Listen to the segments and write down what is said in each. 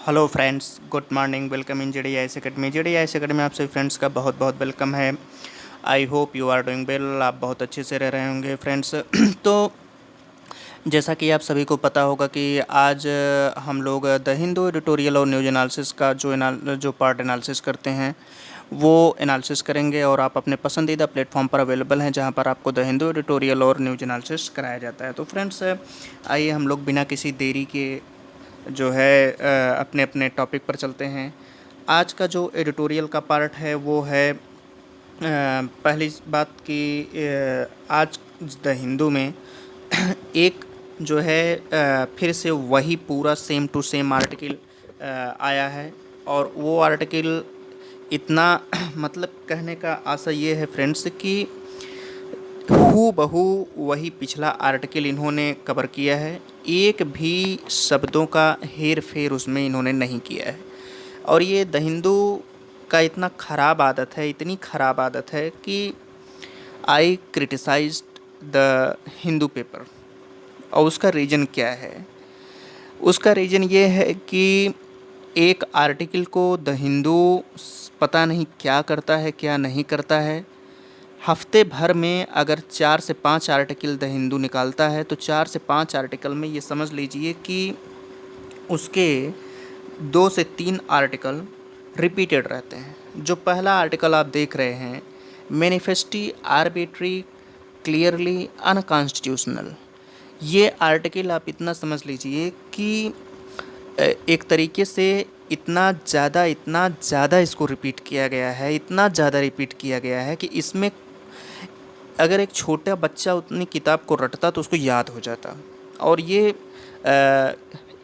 Hello friends, good morning. Welcome in JDIS academy. JDIS academy आप सभी friends का बहुत बहुत वेलकम है। I hope you are doing well. आप बहुत अच्छे से रह रहे होंगे फ्रेंड्स। तो जैसा कि आप सभी को पता होगा कि आज हम लोग द हिंदू एडिटोरियल और न्यूज एनालिसिस का जो पार्ट एनालिसिस करते हैं वो एनालिसिस करेंगे, और आप अपने पसंदीदा प्लेटफॉर्म पर अवेलेबल हैं जहां पर आपको द हिंदू एडिटोरियल और न्यूज एनालिसिस कराया जाता है। तो फ्रेंड्स, आइए हम लोग बिना किसी देरी के जो है अपने अपने टॉपिक पर चलते हैं। आज का जो एडिटोरियल का पार्ट है वो है पहली बात कि आज द हिंदू में एक जो है फिर से वही पूरा सेम टू सेम आर्टिकल आया है। और वो आर्टिकल इतना मतलब कहने का आशा ये है फ्रेंड्स कि हूबहू वही पिछला आर्टिकल इन्होंने कवर किया है। एक भी शब्दों का हेर फेर उसमें इन्होंने नहीं किया है। और ये द हिंदू का इतना ख़राब आदत है, इतनी ख़राब आदत है कि आई क्रिटिसाइज्ड द हिंदू पेपर। और उसका रीज़न क्या है? उसका रीज़न ये है कि एक आर्टिकल को द हिंदू पता नहीं क्या करता है, क्या नहीं करता है। हफ्ते भर में अगर 4 से 5 आर्टिकल द हिंदू निकालता है तो 4 से 5 आर्टिकल में ये समझ लीजिए कि उसके 2 से 3 आर्टिकल रिपीटेड रहते हैं। जो पहला आर्टिकल आप देख रहे हैं, मैनिफेस्टी आर्बिट्री क्लियरली अनकॉन्स्टिट्यूशनल, ये आर्टिकल आप इतना समझ लीजिए कि एक तरीके से इतना ज़्यादा इसको रिपीट किया गया है, इतना ज़्यादा रिपीट किया गया है कि इसमें अगर एक छोटा बच्चा उतनी किताब को रटता तो उसको याद हो जाता। और ये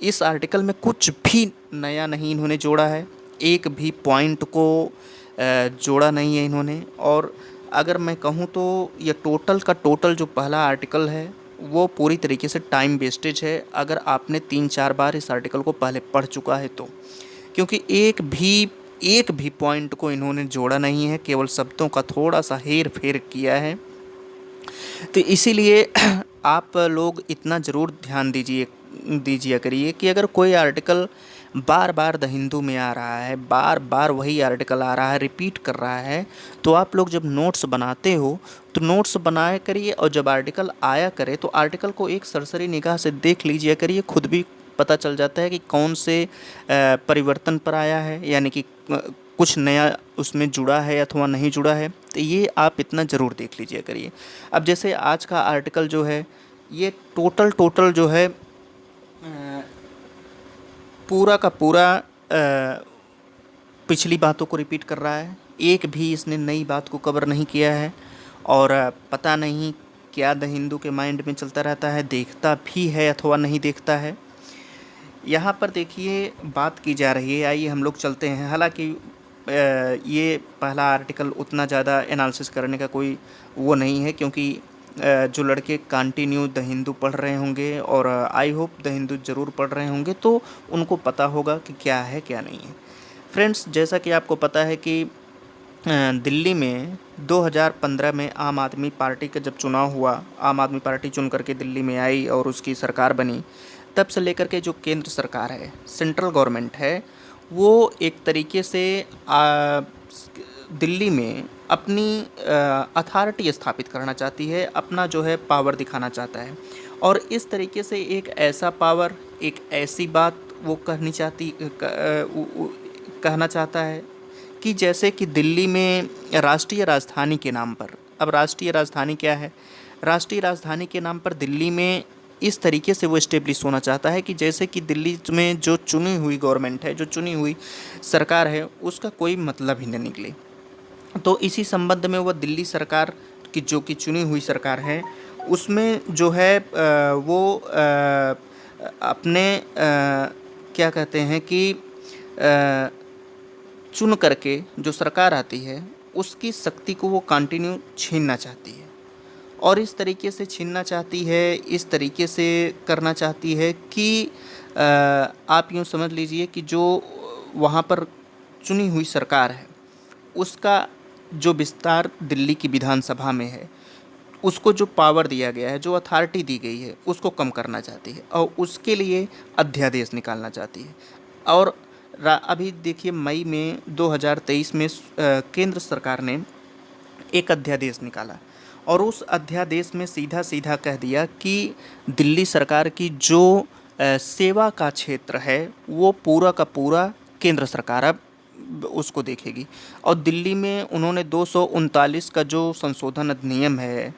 इस आर्टिकल में कुछ भी नया नहीं इन्होंने जोड़ा है, एक भी पॉइंट को जोड़ा नहीं है इन्होंने। और अगर मैं कहूँ तो ये टोटल का टोटल जो पहला आर्टिकल है वो पूरी तरीके से टाइम वेस्टेज है, अगर आपने 3-4 बार इस आर्टिकल को पहले पढ़ चुका है तो। क्योंकि एक भी पॉइंट को इन्होंने जोड़ा नहीं है, केवल शब्दों का थोड़ा सा हेर फेर किया है। तो इसीलिए आप लोग इतना ज़रूर ध्यान दीजिए करिए कि अगर कोई article bar bar the Hindu में आ रहा है, बार बार वही आर्टिकल आ रहा है, रिपीट कर रहा है, तो आप लोग जब नोट्स बनाते हो तो नोट्स बनाया करिए, और जब आर्टिकल आया करे तो आर्टिकल को एक सरसरी निगाह से देख लीजिए करिए। खुद भी पता चल जाता है कि कौन से परिवर्तन पर आया है, यानी कि कुछ नया उसमें जुड़ा है अथवा नहीं जुड़ा है। तो ये आप इतना ज़रूर देख लीजिए करिए। अब जैसे आज का आर्टिकल जो है ये टोटल जो है पूरा का पूरा पिछली बातों को रिपीट कर रहा है, एक भी इसने नई बात को कवर नहीं किया है। और पता नहीं क्या द हिंदू के माइंड में चलता रहता है, देखता भी है अथवा नहीं देखता है। यहाँ पर देखिए बात की जा रही है, आइए हम लोग चलते हैं। हालांकि ये पहला आर्टिकल उतना ज़्यादा एनालिसिस करने का कोई वो नहीं है, क्योंकि जो लड़के कंटिन्यू द हिंदू पढ़ रहे होंगे और आई होप द हिंदू ज़रूर पढ़ रहे होंगे तो उनको पता होगा कि क्या है क्या नहीं है। फ्रेंड्स, जैसा कि आपको पता है कि दिल्ली में 2015 में आम आदमी पार्टी का जब चुनाव हुआ, आम आदमी पार्टी चुन करके दिल्ली में आई और उसकी सरकार बनी, तब से लेकर के जो केंद्र सरकार है, सेंट्रल गवर्नमेंट है, वो एक तरीके से दिल्ली में अपनी अथॉरिटी स्थापित करना चाहती है, अपना जो है पावर दिखाना चाहता है। और इस तरीके से एक ऐसा पावर, एक ऐसी बात वो कहना चाहता है कि जैसे कि दिल्ली में राष्ट्रीय राजधानी के नाम पर, अब राष्ट्रीय राजधानी क्या है? राष्ट्रीय राजधानी के नाम पर दिल्ली में इस तरीके से वो इस्टेब्लिश होना चाहता है कि जैसे कि दिल्ली में जो चुनी हुई गवर्नमेंट है, जो चुनी हुई सरकार है, उसका कोई मतलब ही न निकले। तो इसी संबंध में वो दिल्ली सरकार की जो कि चुनी हुई सरकार है, उसमें जो है वो अपने क्या कहते हैं कि चुन करके जो सरकार आती है उसकी शक्ति को वो कंटिन्यू छीनना चाहती है। और इस तरीके से छीनना चाहती है, इस तरीके से करना चाहती है कि आप यूँ समझ लीजिए कि जो वहाँ पर चुनी हुई सरकार है उसका जो विस्तार दिल्ली की विधानसभा में है, उसको जो पावर दिया गया है, जो अथॉरिटी दी गई है, उसको कम करना चाहती है और उसके लिए अध्यादेश निकालना चाहती है। और अभी देखिए मई में 2023 में केंद्र सरकार ने एक अध्यादेश निकाला और उस अध्यादेश में सीधा सीधा कह दिया कि दिल्ली सरकार की जो सेवा का क्षेत्र है वो पूरा का पूरा केंद्र सरकार अब उसको देखेगी। और दिल्ली में उन्होंने 239 का जो संशोधन अधिनियम है,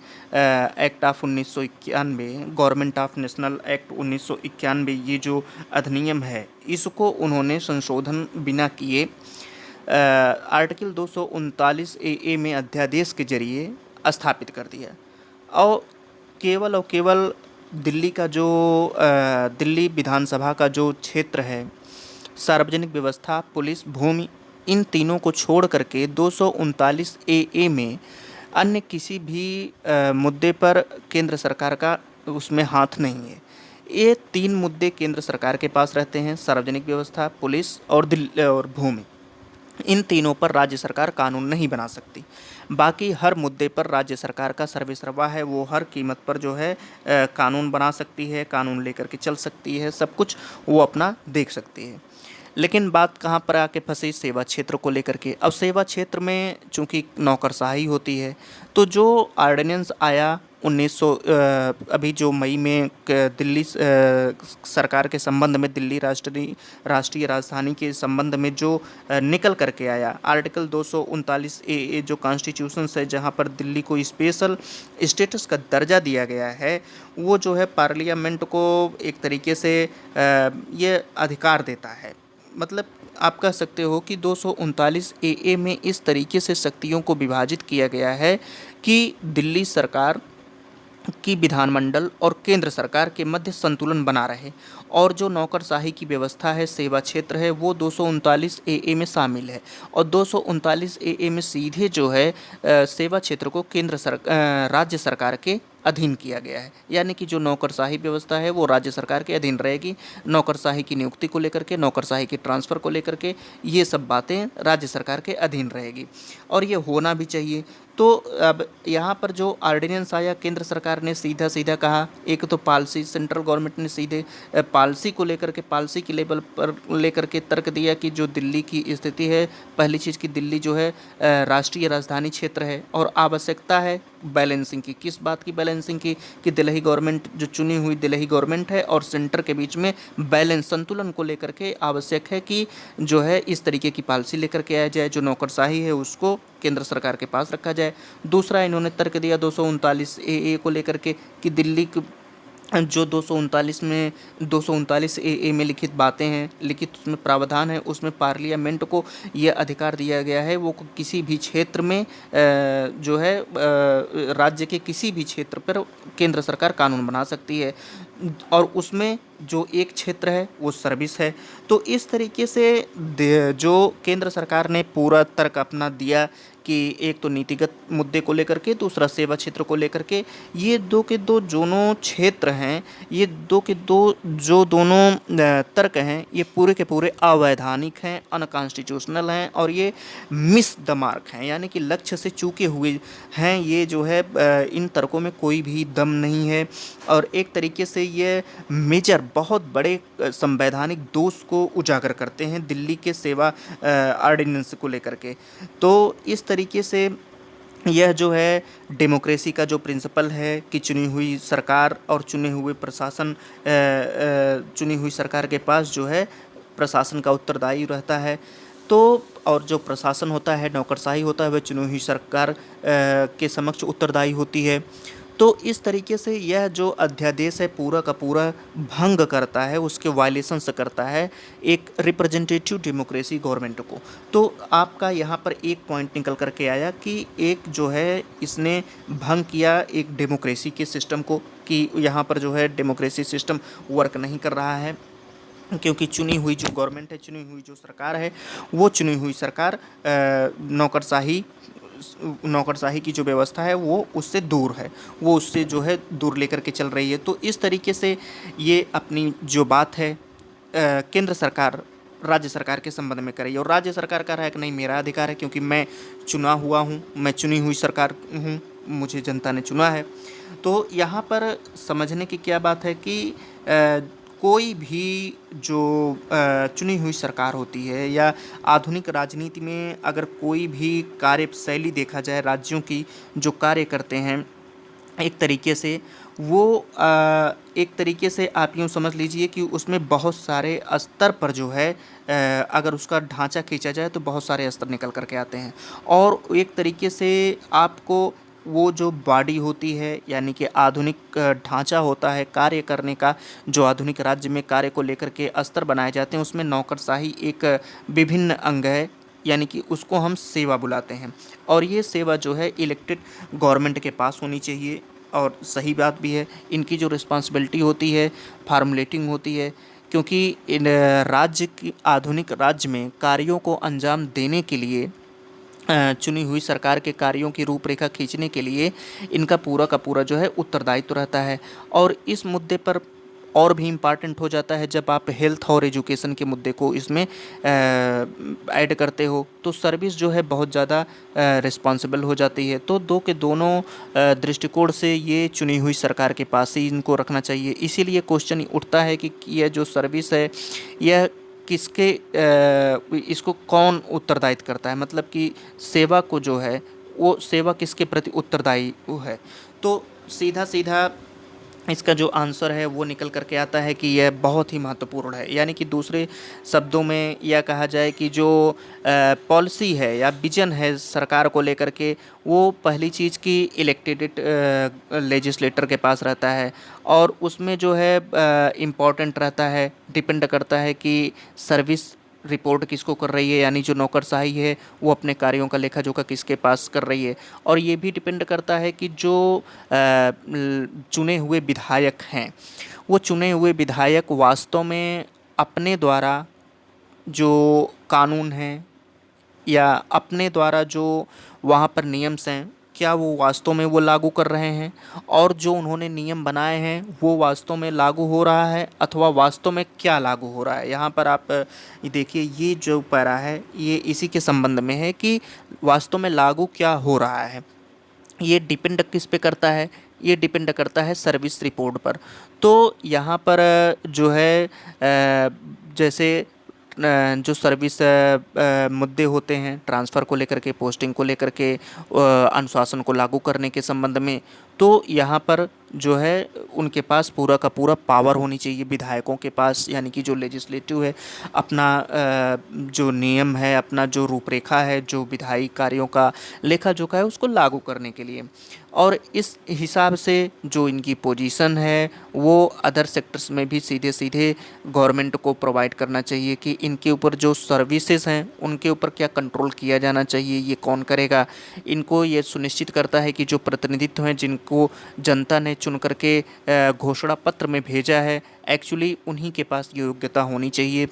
act of 1991, government of national act 1991, ये जो अधिनियम है इसको उन्होंने संशोधन बिना किए आर्टिकल 239 ए में अध्यादेश के जरिए स्थापित कर दिया। और केवल दिल्ली का जो दिल्ली विधानसभा का जो क्षेत्र है, सार्वजनिक व्यवस्था, पुलिस, भूमि, इन तीनों को छोड़ करके 239 ए में अन्य किसी भी मुद्दे पर केंद्र सरकार का उसमें हाथ नहीं है। ये तीन मुद्दे केंद्र सरकार के पास रहते हैं, सार्वजनिक व्यवस्था, पुलिस और भूमि। इन तीनों पर राज्य सरकार कानून नहीं बना सकती। बाकी हर मुद्दे पर राज्य सरकार का सर्वेसर्वा है, वो हर कीमत पर जो है कानून बना सकती है, कानून लेकर के चल सकती है, सब कुछ वो अपना देख सकती है। लेकिन बात कहाँ पर आके फंसी? सेवा क्षेत्र को लेकर के। अब सेवा क्षेत्र में चूँकि नौकरशाही होती है, तो जो ऑर्डिनेंस आया 1900 अभी जो मई में दिल्ली सरकार के संबंध में, दिल्ली राष्ट्रीय राजधानी के संबंध में जो निकल करके आया, आर्टिकल 239 ए जो कॉन्स्टिट्यूशन है, जहाँ पर दिल्ली को स्पेशल स्टेटस का दर्जा दिया गया है, वो जो है पार्लियामेंट को एक तरीके से ये अधिकार देता है। मतलब आप कह सकते हो कि 239 ए में इस तरीके से शक्तियों को विभाजित किया गया है कि दिल्ली सरकार की विधानमंडल और केंद्र सरकार के मध्य संतुलन बना रहे। और जो नौकरशाही की व्यवस्था है, सेवा क्षेत्र है, वो 239 ए में शामिल है। और 239 ए में सीधे जो है सेवा क्षेत्र को राज्य सरकार के अधीन किया गया है। यानी कि जो नौकरशाही व्यवस्था है वो राज्य सरकार के अधीन रहेगी। नौकरशाही की नियुक्ति को लेकर के, नौकरशाही के ट्रांसफ़र को लेकर के, ये सब बातें राज्य सरकार के अधीन रहेगी और ये होना भी चाहिए। तो अब यहाँ पर जो ऑर्डिनेंस आया, केंद्र सरकार ने सीधा सीधा कहा, एक तो पॉलिसी, सेंट्रल गवर्नमेंट ने सीधे पॉलिसी को लेकर के, पॉलिसी के लेवल पर लेकर के तर्क दिया कि जो दिल्ली की स्थिति है, पहली चीज़ कि दिल्ली जो है राष्ट्रीय राजधानी क्षेत्र है और आवश्यकता है बैलेंसिंग की। किस बात की बैलेंसिंग की? कि दिल्ली गवर्नमेंट, जो चुनी हुई दिल्ली गवर्नमेंट है और सेंटर के बीच में बैलेंस, संतुलन को लेकर के आवश्यक है कि जो है इस तरीके की पॉलिसी लेकर के आया जाए, जो नौकरशाही है उसको केंद्र सरकार के पास रखा जाए। दूसरा इन्होंने तर्क दिया 239 ए को लेकर के कि दिल्ली जो 239 ए में लिखित बातें हैं, लिखित उसमें प्रावधान है, उसमें पार्लियामेंट को यह अधिकार दिया गया है, वो किसी भी क्षेत्र में जो है राज्य के किसी भी क्षेत्र पर केंद्र सरकार कानून बना सकती है। और उसमें जो एक क्षेत्र है वो सर्विस है। तो इस तरीके से जो केंद्र सरकार ने पूरा तर्क अपना दिया कि एक तो नीतिगत मुद्दे को लेकर के, दूसरा सेवा क्षेत्र को लेकर के, ये दो के दो दोनों क्षेत्र हैं, ये दो के दो जो दोनों तर्क हैं, ये पूरे के पूरे अवैधानिक हैं, अनकॉन्स्टिट्यूशनल हैं और ये मिस द मार्क हैं, यानी कि लक्ष्य से चूके हुए हैं। ये जो है इन तर्कों में कोई भी दम नहीं है और एक तरीके से ये मेजर, बहुत बड़े संवैधानिक दोष को उजागर करते हैं दिल्ली के सेवा ऑर्डिनेंस को लेकर के। तो इस तरीके से यह जो है डेमोक्रेसी का जो प्रिंसिपल है कि चुनी हुई सरकार और चुने हुए प्रशासन, चुनी हुई सरकार के पास जो है प्रशासन का उत्तरदायी रहता है। तो और जो प्रशासन होता है, नौकरशाही होता है, वह चुनी हुई सरकार के समक्ष उत्तरदायी होती है। तो इस तरीके से यह जो अध्यादेश है पूरा का पूरा भंग करता है, उसके वायलेशन से करता है एक रिप्रेजेंटेटिव डेमोक्रेसी गवर्नमेंट को। तो आपका यहाँ पर एक पॉइंट निकल करके आया कि एक जो है इसने भंग किया एक डेमोक्रेसी के सिस्टम को, कि यहाँ पर जो है डेमोक्रेसी सिस्टम वर्क नहीं कर रहा है, क्योंकि चुनी हुई जो गवर्नमेंट है, चुनी हुई जो सरकार है, वो चुनी हुई सरकार नौकरशाही की जो व्यवस्था है वो उससे दूर है, वो उससे जो है दूर लेकर के चल रही है। तो इस तरीके से ये अपनी जो बात है केंद्र सरकार राज्य सरकार के संबंध में कर रही है और राज्य सरकार कह रहा है कि नहीं, मेरा अधिकार है क्योंकि मैं चुना हुआ हूँ, मैं चुनी हुई सरकार हूँ, मुझे जनता ने चुना है। तो यहाँ पर समझने की क्या बात है कि कोई भी जो चुनी हुई सरकार होती है या आधुनिक राजनीति में अगर कोई भी कार्यशैली देखा जाए राज्यों की जो कार्य करते हैं, एक तरीके से वो एक तरीके से आप यूँ समझ लीजिए कि उसमें बहुत सारे स्तर पर जो है अगर उसका ढांचा खींचा जाए तो बहुत सारे स्तर निकल कर के आते हैं। और एक तरीके से आपको वो जो बॉडी होती है यानी कि आधुनिक ढांचा होता है कार्य करने का, जो आधुनिक राज्य में कार्य को लेकर के स्तर बनाए जाते हैं, उसमें नौकरशाही एक विभिन्न अंग है, यानी कि उसको हम सेवा बुलाते हैं। और ये सेवा जो है इलेक्टेड गवर्नमेंट के पास होनी चाहिए। और सही बात भी है, इनकी जो रिस्पॉन्सिबिलिटी होती है फार्मुलेटिंग होती है, क्योंकि इन राज्य की आधुनिक राज्य में कार्यों को अंजाम देने के लिए चुनी हुई सरकार के कार्यों की रूपरेखा खींचने के लिए इनका पूरा का पूरा जो है उत्तरदायित्व रहता है। और इस मुद्दे पर और भी इम्पॉर्टेंट हो जाता है जब आप हेल्थ और एजुकेशन के मुद्दे को इसमें ऐड करते हो, तो सर्विस जो है बहुत ज़्यादा रिस्पॉन्सिबल हो जाती है। तो दो के दोनों दृष्टिकोण से ये चुनी हुई सरकार के पास ही इनको रखना चाहिए। इसीलिए क्वेश्चन उठता है कि यह जो सर्विस है यह किसके इसको कौन उत्तरदायित्व करता है, मतलब कि सेवा को जो है वो सेवा किसके प्रति उत्तरदायी वो है। तो सीधा सीधा इसका जो आंसर है वो निकल कर के आता है कि यह बहुत ही महत्वपूर्ण है। यानी कि दूसरे शब्दों में यह कहा जाए कि जो पॉलिसी है या विजन है सरकार को लेकर के, वो पहली चीज़ की इलेक्टेड लेजिस्लेटर के पास रहता है। और उसमें जो है इम्पॉर्टेंट रहता है, डिपेंड करता है कि सर्विस रिपोर्ट किसको कर रही है, यानी जो नौकरशाही है वो अपने कार्यों का लेखा जोखा किसके पास कर रही है। और ये भी डिपेंड करता है कि जो चुने हुए विधायक हैं, वो चुने हुए विधायक वास्तव में अपने द्वारा जो कानून हैं या अपने द्वारा जो वहाँ पर नियम्स हैं, क्या वो वास्तव में वो लागू कर रहे हैं, और जो उन्होंने नियम बनाए हैं वो वास्तव में लागू हो रहा है अथवा वास्तव में क्या लागू हो रहा है। यहाँ पर आप ये देखिए, ये जो पैरा है ये इसी के संबंध में है कि वास्तव में लागू क्या हो रहा है। ये डिपेंड किस पे करता है, ये डिपेंड करता है सर्विस रिपोर्ट पर। तो यहाँ पर जो है जैसे जो सर्विस मुद्दे होते हैं ट्रांसफ़र को लेकर के, पोस्टिंग को लेकर के, अनुशासन को लागू करने के संबंध में, तो यहाँ पर जो है उनके पास पूरा का पूरा पावर होनी चाहिए विधायकों के पास, यानी कि जो लेजिस्लेटिव है अपना जो नियम है, अपना जो रूपरेखा है, जो विधायी कार्यों का लेखा जोखा है उसको लागू करने के लिए। और इस हिसाब से जो इनकी पोजीशन है वो अदर सेक्टर्स में भी सीधे सीधे गवर्नमेंट को प्रोवाइड करना चाहिए कि इनके ऊपर जो सर्विसेज हैं उनके ऊपर क्या कंट्रोल किया जाना चाहिए, ये कौन करेगा। इनको ये सुनिश्चित करता है कि जो प्रतिनिधित्व हैं जिनको जनता ने चुन करके घोषणा पत्र में भेजा है, एक्चुअली उन्हीं के पास ये योग्यता होनी चाहिए,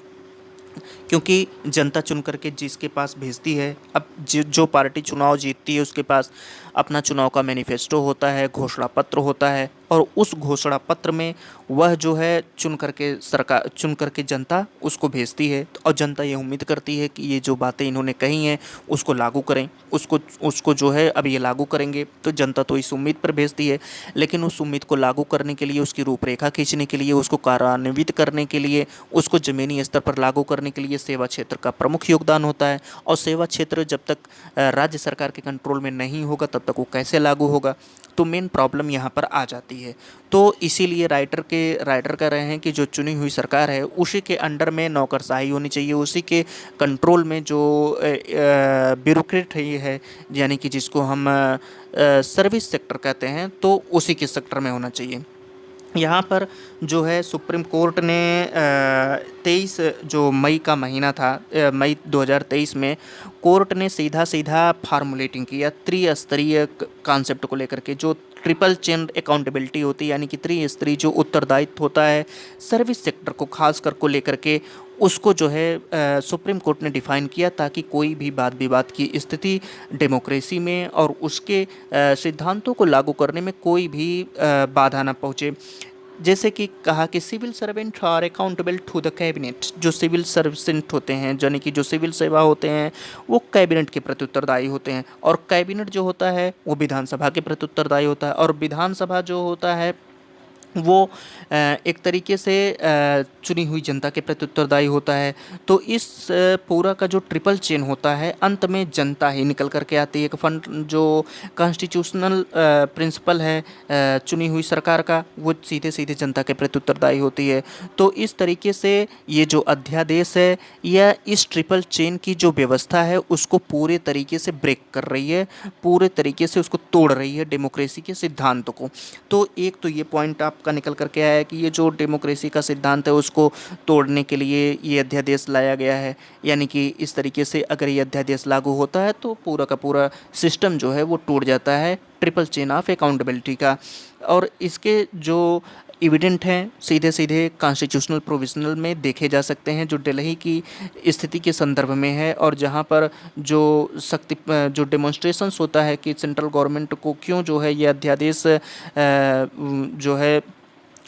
क्योंकि जनता चुन करके जिसके पास भेजती है, अब जो पार्टी चुनाव जीतती है उसके पास अपना चुनाव का मैनिफेस्टो होता है, घोषणा पत्र होता है, और उस घोषणा पत्र में वह जो है चुन करके जनता उसको भेजती है। और जनता ये उम्मीद करती है कि ये जो बातें इन्होंने कही हैं उसको लागू करें, उसको जो है अब ये लागू करेंगे। तो जनता तो इस उम्मीद पर भेजती है, लेकिन उस उम्मीद को लागू करने के लिए, उसकी रूपरेखा खींचने के लिए, उसको कार्यान्वित करने के लिए, उसको ज़मीनी स्तर पर लागू करने के लिए सेवा क्षेत्र का प्रमुख योगदान होता है। और सेवा क्षेत्र जब तक राज्य सरकार के कंट्रोल में नहीं होगा तब तक वो कैसे लागू होगा। तो मेन प्रॉब्लम यहाँ पर आ जाती है। तो इसीलिए राइटर कह रहे हैं कि जो चुनी हुई सरकार है उसी के अंडर में नौकरशाही होनी चाहिए, उसी के कंट्रोल में जो ब्यूरोक्रेट है, यानी कि जिसको हम सर्विस सेक्टर कहते हैं, तो उसी के सेक्टर में होना चाहिए। यहाँ पर जो है सुप्रीम कोर्ट ने 23 जो मई का महीना था, मई 2023 में कोर्ट ने सीधा सीधा फार्मूलेटिंग किया त्रिस्तरीय कॉन्सेप्ट को लेकर के, जो ट्रिपल चेन अकाउंटेबिलिटी होती है, यानी कि त्रिस्तरीय जो उत्तरदायित्व होता है सर्विस सेक्टर को खास कर को लेकर के, उसको जो है सुप्रीम कोर्ट ने डिफ़ाइन किया ताकि कोई भी वाद विवाद की स्थिति डेमोक्रेसी में और उसके सिद्धांतों को लागू करने में कोई भी बाधा ना पहुँचे। जैसे कि कहा कि civil servant are accountable to the cabinet, जो सिविल सर्वेंट होते हैं यानी कि जो सिविल सेवा होते हैं वो कैबिनेट के प्रति उत्तरदायी होते हैं, और कैबिनेट जो होता है वो विधानसभा के प्रति उत्तरदायी होता है, और विधानसभा जो होता है वो एक तरीके से चुनी हुई जनता के प्रति उत्तरदायी होता है। तो इस पूरा का जो ट्रिपल चेन होता है, अंत में जनता ही निकल कर के आती है। एक फंड जो कॉन्स्टिट्यूशनल प्रिंसिपल है चुनी हुई सरकार का, वो सीधे सीधे जनता के प्रति उत्तरदायी होती है। तो इस तरीके से ये जो अध्यादेश है या इस ट्रिपल चेन की जो व्यवस्था है उसको पूरे तरीके से ब्रेक कर रही है, पूरे तरीके से उसको तोड़ रही है डेमोक्रेसी के सिद्धांत को। तो एक तो ये पॉइंट आपका निकल करके आया है कि ये जो डेमोक्रेसी का सिद्धांत है उसको तोड़ने के लिए ये अध्यादेश लाया गया है। यानी कि इस तरीके से अगर ये अध्यादेश लागू होता है तो पूरा का पूरा सिस्टम जो है वो टूट जाता है, ट्रिपल चेन ऑफ अकाउंटेबिलिटी का। और इसके जो एविडेंट हैं सीधे सीधे कॉन्स्टिट्यूशनल प्रोविजनल में देखे जा सकते हैं, जो दिल्ली की स्थिति के संदर्भ में है, और जहां पर जो डेमोन्स्ट्रेशंस होता है कि सेंट्रल गवर्नमेंट को क्यों जो है ये अध्यादेश जो है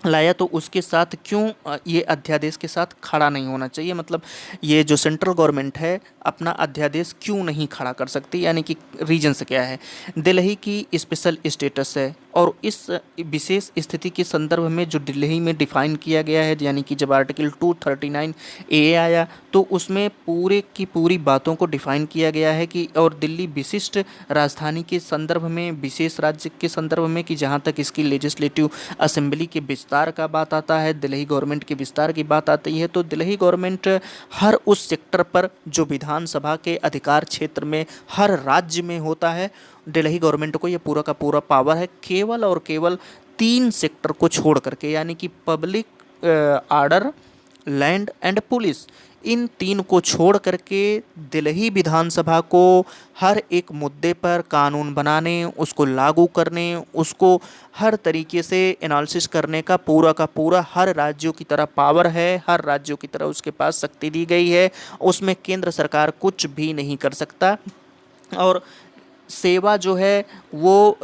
लाया, तो उसके साथ क्यों ये अध्यादेश के साथ खड़ा नहीं होना चाहिए। मतलब ये जो सेंट्रल गवर्नमेंट है अपना अध्यादेश क्यों नहीं खड़ा कर सकती, यानी कि रीजन्स क्या है। दिल्ली की स्पेशल स्टेटस है, और इस विशेष स्थिति के संदर्भ में जो दिल्ली में डिफाइन किया गया है, यानी कि जब आर्टिकल 239 ए आया तो उसमें पूरे की पूरी बातों को डिफाइन किया गया है कि, और दिल्ली विशिष्ट राजधानी के संदर्भ में, विशेष राज्य के संदर्भ में, कि जहाँ तक इसकी लेजिस्लेटिव असेंबली के विस्तार का बात आता है, दिल्ली गवर्नमेंट के विस्तार की बात आती है, तो दिल्ली गवर्नमेंट हर उस सेक्टर पर जो विधानसभा के अधिकार क्षेत्र में हर राज्य में होता है, दिल्ली गवर्नमेंट को ये पूरा का पूरा पावर है, केवल और केवल 3 सेक्टर को छोड़ करके, यानी कि public order, land and police, इन 3 को छोड़ करके दिल्ली विधानसभा को हर एक मुद्दे पर कानून बनाने, उसको लागू करने, उसको हर तरीके से एनालिसिस करने का पूरा हर राज्यों की तरह पावर है, हर राज्यों की तरह उसके पास शक्ति दी गई है। उसमें केंद्र सरकार कुछ भी नहीं कर सकता, और सेवा जो है वो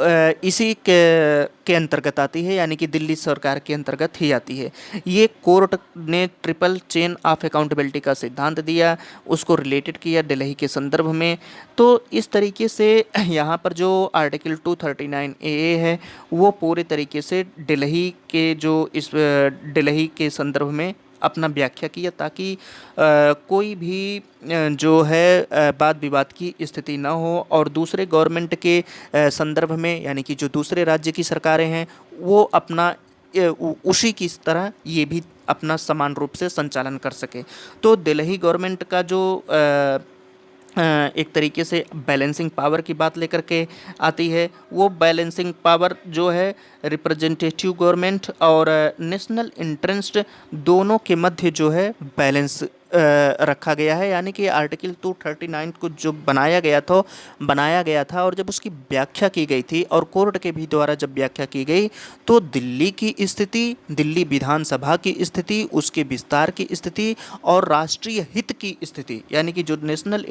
इसी के अंतर्गत आती है, यानी कि दिल्ली सरकार के अंतर्गत ही आती है। ये कोर्ट ने ट्रिपल चेन ऑफ अकाउंटेबिलिटी का सिद्धांत दिया, उसको रिलेटेड किया दिल्ली के संदर्भ में। तो इस तरीके से यहाँ पर जो आर्टिकल 239 ए है वो पूरे तरीके से दिल्ली के जो इस दिल्ली के संदर्भ में अपना व्याख्या किया, ताकि कोई भी जो है वाद विवाद की स्थिति ना हो, और दूसरे गवर्नमेंट के संदर्भ में, यानी कि जो दूसरे राज्य की सरकारें हैं वो अपना उसी की तरह ये भी अपना समान रूप से संचालन कर सके। तो दिल्ली गवर्नमेंट का जो एक तरीके से बैलेंसिंग पावर की बात लेकर के आती है, वो बैलेंसिंग पावर जो है रिप्रेजेंटेटिव गवर्नमेंट और नेशनल इंटरेस्ट दोनों के मध्य जो है बैलेंस रखा गया है। यानी कि आर्टिकल 239 को जो बनाया गया था और जब उसकी व्याख्या की गई थी और कोर्ट के भी द्वारा जब व्याख्या की गई, तो दिल्ली की स्थिति, दिल्ली विधानसभा की स्थिति, उसके विस्तार की स्थिति और राष्ट्रीय हित की स्थिति, यानी कि जो नेशनल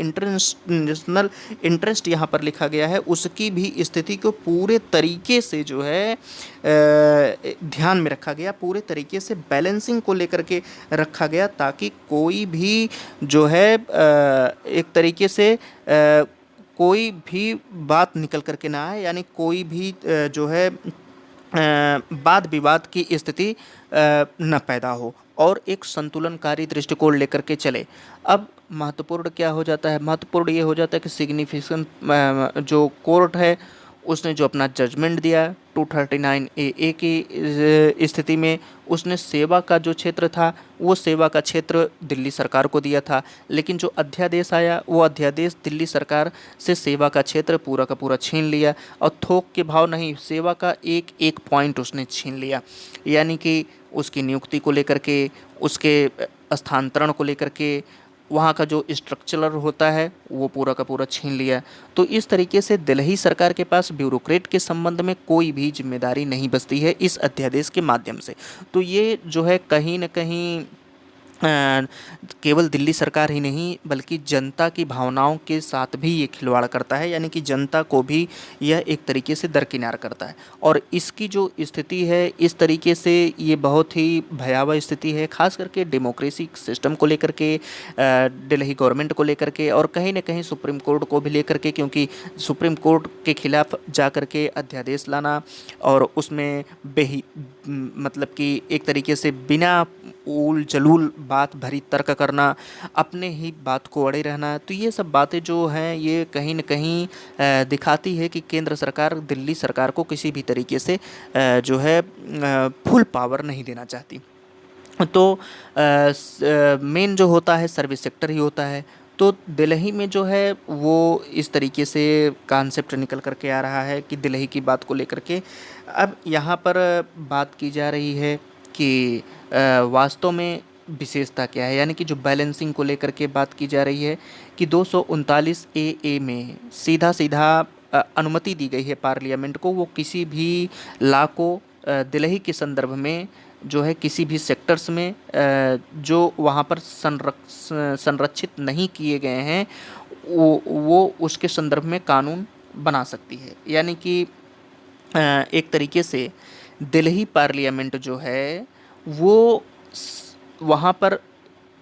इंटरेस्ट यहाँ पर लिखा गया है, उसकी भी स्थिति को पूरे तरीके से जो है ध्यान में रखा गया, पूरे तरीके से बैलेंसिंग को लेकर के रखा गया, ताकि कोई भी जो है एक तरीके से कोई भी बात निकल करके ना आए, यानी कोई भी जो है वाद विवाद की स्थिति न पैदा हो और एक संतुलनकारी दृष्टिकोण लेकर के चले। अब महत्वपूर्ण क्या हो जाता है? महत्वपूर्ण ये हो जाता है कि सिग्निफिकेंट जो कोर्ट है उसने जो अपना जजमेंट दिया 239 ए की स्थिति में, उसने सेवा का जो क्षेत्र था वो सेवा का क्षेत्र दिल्ली सरकार को दिया था, लेकिन जो अध्यादेश आया वो अध्यादेश दिल्ली सरकार से सेवा का क्षेत्र पूरा का पूरा छीन लिया, और थोक के भाव नहीं, सेवा का एक एक पॉइंट उसने छीन लिया। यानी कि उसकी नियुक्ति को लेकर के, उसके स्थानांतरण को लेकर के, वहाँ का जो स्ट्रक्चरल होता है वो पूरा का पूरा छीन लिया। तो इस तरीके से दिल्ली सरकार के पास ब्यूरोक्रेट के संबंध में कोई भी जिम्मेदारी नहीं बचती है इस अध्यादेश के माध्यम से। तो ये जो है कहीं न कहीं केवल दिल्ली सरकार ही नहीं बल्कि जनता की भावनाओं के साथ भी ये खिलवाड़ करता है, यानी कि जनता को भी यह एक तरीके से दरकिनार करता है। और इसकी जो स्थिति है इस तरीके से ये बहुत ही भयावह स्थिति है, खास करके डेमोक्रेसी सिस्टम को लेकर के, दिल्ली गवर्नमेंट को लेकर के, और कहीं ना कहीं सुप्रीम कोर्ट को भी लेकर के, क्योंकि सुप्रीम कोर्ट के खिलाफ जा कर के अध्यादेश लाना और उसमें मतलब कि एक तरीके से बिना ऊल जलूल बात भरी तर्क करना, अपने ही बात को अड़े रहना, तो ये सब बातें जो हैं ये कहीं न कहीं दिखाती है कि केंद्र सरकार दिल्ली सरकार को किसी भी तरीके से जो है फुल पावर नहीं देना चाहती। तो मेन जो होता है सर्विस सेक्टर ही होता है। तो दिल्ली में जो है वो इस तरीके से कॉन्सेप्ट निकल कर के आ रहा है कि दिल्ली की बात को लेकर के अब यहाँ पर बात की जा रही है कि वास्तव में विशेषता क्या है, यानी कि जो बैलेंसिंग को लेकर के बात की जा रही है कि 239 ए में सीधा सीधा अनुमति दी गई है पार्लियामेंट को, वो किसी भी लॉ को दिल्ली के संदर्भ में जो है किसी भी सेक्टर्स में जो वहाँ पर संरक्षित नहीं किए गए हैं वो उसके संदर्भ में कानून बना सकती है। यानी कि एक तरीके से दिल्ली पार्लियामेंट जो है वो वहाँ पर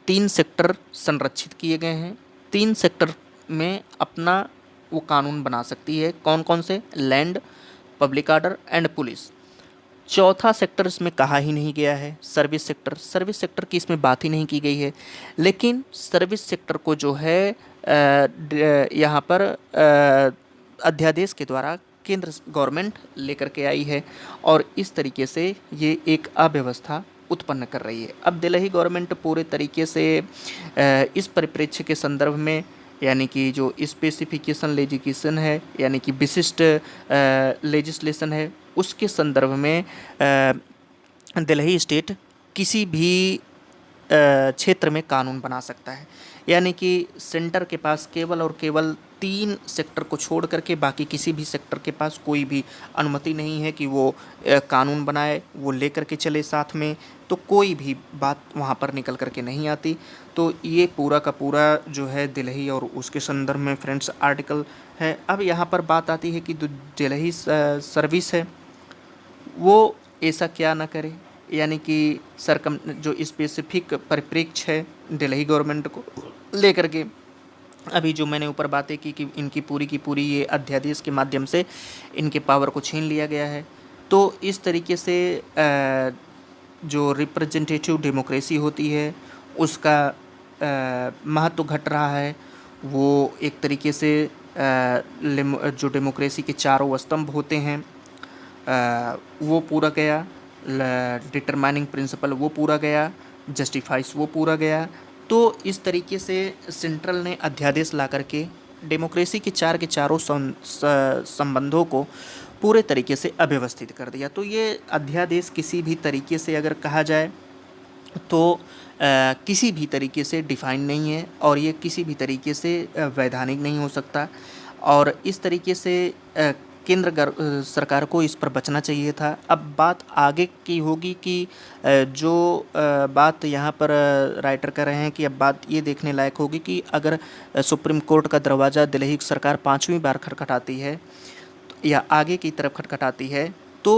3 सेक्टर संरक्षित किए गए हैं, 3 सेक्टर में अपना वो कानून बना सकती है। कौन कौन से? Land, public order and police. चौथा सेक्टर इसमें कहा ही नहीं गया है, सर्विस सेक्टर। सर्विस सेक्टर की इसमें बात ही नहीं की गई है, लेकिन सर्विस सेक्टर को जो है यहाँ पर अध्यादेश के द्वारा केंद्र गवर्नमेंट लेकर के आई है और इस तरीके से ये एक अव्यवस्था उत्पन्न कर रही है। अब दिल्ली गवर्नमेंट पूरे तरीके से इस परिप्रेक्ष्य के संदर्भ में, यानी कि जो स्पेसिफिकेशन लेजिस्लेशन है, यानी कि विशिष्ट लेजिस्लेशन है, उसके संदर्भ में दिल्ली स्टेट किसी भी क्षेत्र में कानून बना सकता है। यानी कि सेंटर के पास केवल और केवल 3 सेक्टर को छोड़ करके बाकी किसी भी सेक्टर के पास कोई भी अनुमति नहीं है कि वो कानून बनाए, वो लेकर के चले साथ में, तो कोई भी बात वहाँ पर निकल करके नहीं आती। तो ये पूरा का पूरा जो है दिल्ली और उसके संदर्भ में फ्रेंड्स आर्टिकल है। अब यहाँ पर बात आती है कि जो दिल्ली सर्विस है वो ऐसा क्या ना करे, यानी कि सरकम जो स्पेसिफिक परिप्रेक्ष्य है दिल्ली गवर्नमेंट को लेकर के, अभी जो मैंने ऊपर बातें की कि इनकी पूरी की पूरी ये अध्यादेश के माध्यम से इनके पावर को छीन लिया गया है। तो इस तरीके से जो रिप्रेजेंटेटिव डेमोक्रेसी होती है उसका महत्व घट रहा है। वो एक तरीके से जो डेमोक्रेसी के चारों स्तंभ होते हैं वो पूरा गया, डिटरमाइनिंग प्रिंसिपल वो पूरा गया, जस्टिफाइस वो पूरा गया। तो इस तरीके से सेंट्रल ने अध्यादेश ला करके डेमोक्रेसी के चारों संबंधों को पूरे तरीके से अव्यवस्थित कर दिया। तो ये अध्यादेश किसी भी तरीके से अगर कहा जाए तो किसी भी तरीके से डिफाइन नहीं है और ये किसी भी तरीके से वैधानिक नहीं हो सकता। और इस तरीके से केंद्र सरकार को इस पर बचना चाहिए था। अब बात आगे की होगी कि जो बात यहाँ पर राइटर कर रहे हैं कि अब बात ये देखने लायक होगी कि अगर सुप्रीम कोर्ट का दरवाज़ा दिल्ली सरकार 5वीं बार खटखटाती है या आगे की तरफ खटखटाती है तो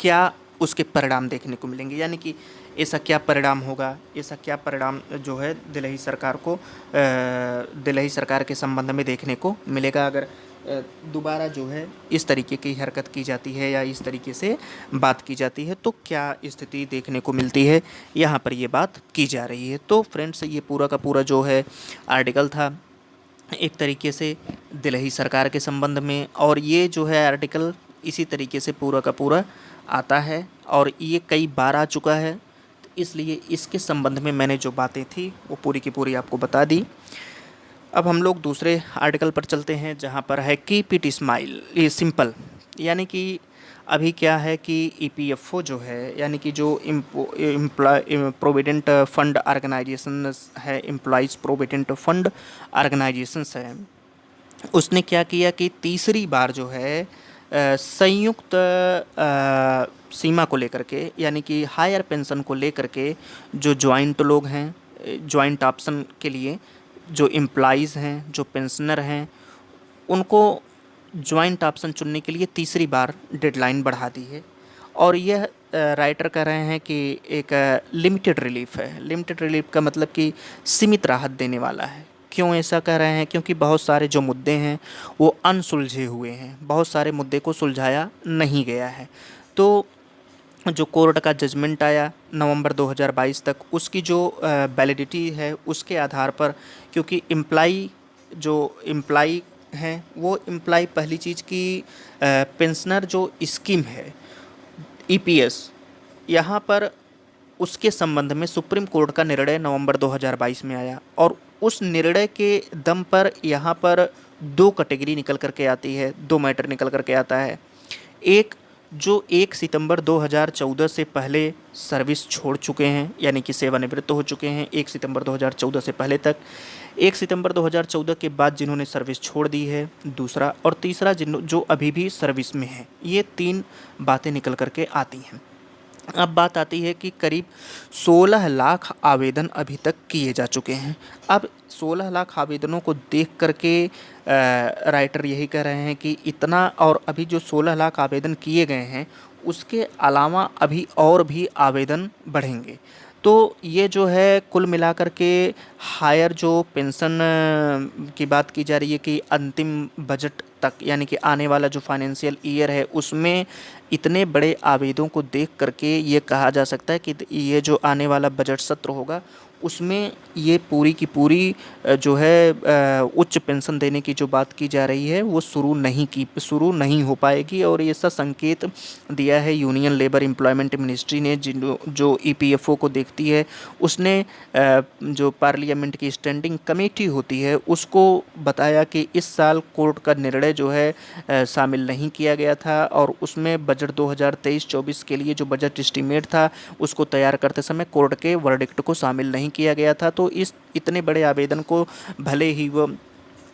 क्या उसके परिणाम देखने को मिलेंगे, यानी कि ऐसा क्या परिणाम होगा, ऐसा क्या परिणाम जो है दिल्ली सरकार को दिल्ली सरकार के संबंध में देखने को मिलेगा अगर दोबारा जो है इस तरीके की हरकत की जाती है या इस तरीके से बात की जाती है, तो क्या स्थिति देखने को मिलती है, यहाँ पर ये बात की जा रही है। तो फ्रेंड्स ये पूरा का पूरा जो है आर्टिकल था एक तरीके से दिल्ली सरकार के संबंध में, और ये जो है आर्टिकल इसी तरीके से पूरा का पूरा आता है और ये कई बार आ चुका है, तो इसलिए इसके संबंध में मैंने जो बातें थी वो पूरी की पूरी आपको बता दी। अब हम लोग दूसरे आर्टिकल पर चलते हैं जहाँ पर है कीप इट स्माइल ये सिंपल, यानी कि अभी क्या है कि ईपीएफओ जो है, यानी कि जो प्रोविडेंट फंड ऑर्गेनाइजेशन है, एम्प्लॉइज़ प्रोविडेंट फंड ऑर्गेनाइजेशंस है, उसने क्या किया कि तीसरी बार जो है संयुक्त सीमा को लेकर के, यानी कि हायर पेंशन को लेकर के जो जॉइंट लोग हैं, जॉइंट ऑप्शन के लिए जो एम्प्लॉइज़ हैं, जो पेंशनर हैं, उनको जॉइंट ऑप्शन चुनने के लिए तीसरी बार डेडलाइन बढ़ा दी है। और यह राइटर कह रहे हैं कि एक लिमिटेड रिलीफ है। लिमिटेड रिलीफ का मतलब कि सीमित राहत देने वाला है। क्यों ऐसा कह रहे हैं? क्योंकि बहुत सारे जो मुद्दे हैं वो अनसुलझे हुए हैं, बहुत सारे मुद्दे को सुलझाया नहीं गया है। तो जो कोर्ट का जजमेंट आया नवंबर 2022 तक, उसकी जो वैलिडिटी है उसके आधार पर, क्योंकि एम्प्लाई हैं वो एम्प्लाई पहली चीज़ की पेंशनर जो स्कीम है ईपीएस, यहाँ पर उसके संबंध में सुप्रीम कोर्ट का निर्णय नवंबर 2022 में आया, और उस निर्णय के दम पर यहाँ पर दो कैटेगरी निकल करके आती है, दो मैटर निकल करके आता है। एक, जो 1 सितंबर 2014 से पहले सर्विस छोड़ चुके हैं, यानी कि सेवानिवृत्त हो चुके हैं 1 सितंबर 2014 से पहले तक, 1 सितंबर 2014 के बाद जिन्होंने सर्विस छोड़ दी है, दूसरा, और तीसरा जो अभी भी सर्विस में है। ये 3 बातें निकल करके आती हैं। अब बात आती है कि करीब 16 लाख आवेदन अभी तक किए जा चुके हैं। अब 16 लाख आवेदनों को देख करके राइटर यही कह रहे हैं कि इतना, और अभी जो 16 लाख आवेदन किए गए हैं उसके अलावा अभी और भी आवेदन बढ़ेंगे। तो ये जो है कुल मिलाकर के हायर जो पेंशन की बात की जा रही है कि अंतिम बजट तक, यानी कि आने वाला जो फाइनेंशियल ईयर है उसमें इतने बड़े आवेदनों को देख करके ये कहा जा सकता है कि ये जो आने वाला बजट सत्र होगा उसमें ये पूरी की पूरी जो है उच्च पेंशन देने की जो बात की जा रही है वो शुरू नहीं हो पाएगी। और ऐसा संकेत दिया है यूनियन लेबर एम्प्लॉयमेंट मिनिस्ट्री ने, जो ईपीएफओ को देखती है, उसने जो पार्लियामेंट की स्टैंडिंग कमेटी होती है उसको बताया कि इस साल कोर्ट का निर्णय जो है शामिल नहीं किया गया था, और उसमें बजट 2023-24 के लिए जो बजट एस्टीमेट था उसको तैयार करते समय कोर्ट के वर्डिक्ट को शामिल नहीं किया गया था। तो इस इतने बड़े आवेदन को भले ही वो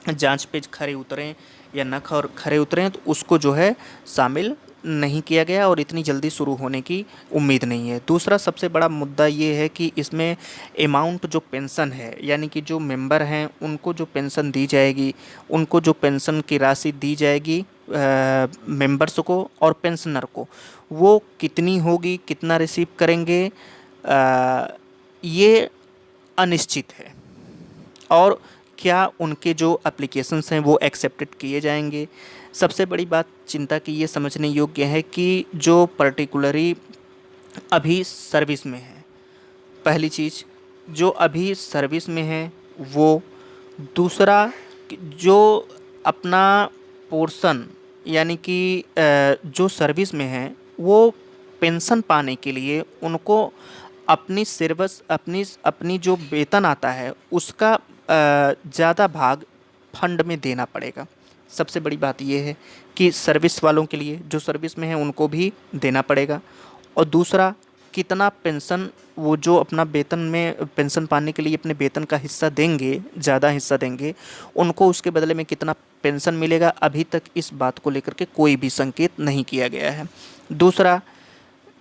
जांच पे खरे उतरें या न खरे उतरें, तो उसको जो है शामिल नहीं किया गया और इतनी जल्दी शुरू होने की उम्मीद नहीं है। दूसरा सबसे बड़ा मुद्दा ये है कि इसमें अमाउंट जो पेंशन है, यानी कि जो मेंबर हैं उनको जो पेंशन दी जाएगी, उनको जो पेंशन की राशि दी जाएगी मेंबर्स को और पेंशनर को, वो कितनी होगी, कितना रिसीव करेंगे, ये अनिश्चित है। और क्या उनके जो एप्लीकेशंस हैं वो एक्सेप्टेड किए जाएंगे। सबसे बड़ी बात चिंता की ये समझने योग्य है कि जो पर्टिकुलरली अभी सर्विस में है, पहली चीज़ जो अभी सर्विस में है वो, दूसरा जो अपना पोर्शन, यानी कि जो सर्विस में है वो पेंशन पाने के लिए उनको अपनी सर्विस अपनी जो वेतन आता है उसका ज़्यादा भाग फंड में देना पड़ेगा। सबसे बड़ी बात यह है कि सर्विस वालों के लिए, जो सर्विस में है उनको भी देना पड़ेगा। और दूसरा, कितना पेंशन वो जो अपना वेतन में पेंशन पाने के लिए अपने वेतन का हिस्सा देंगे, ज़्यादा हिस्सा देंगे, उनको उसके बदले में कितना पेंशन मिलेगा, अभी तक इस बात को लेकर के कोई भी संकेत नहीं किया गया है। दूसरा,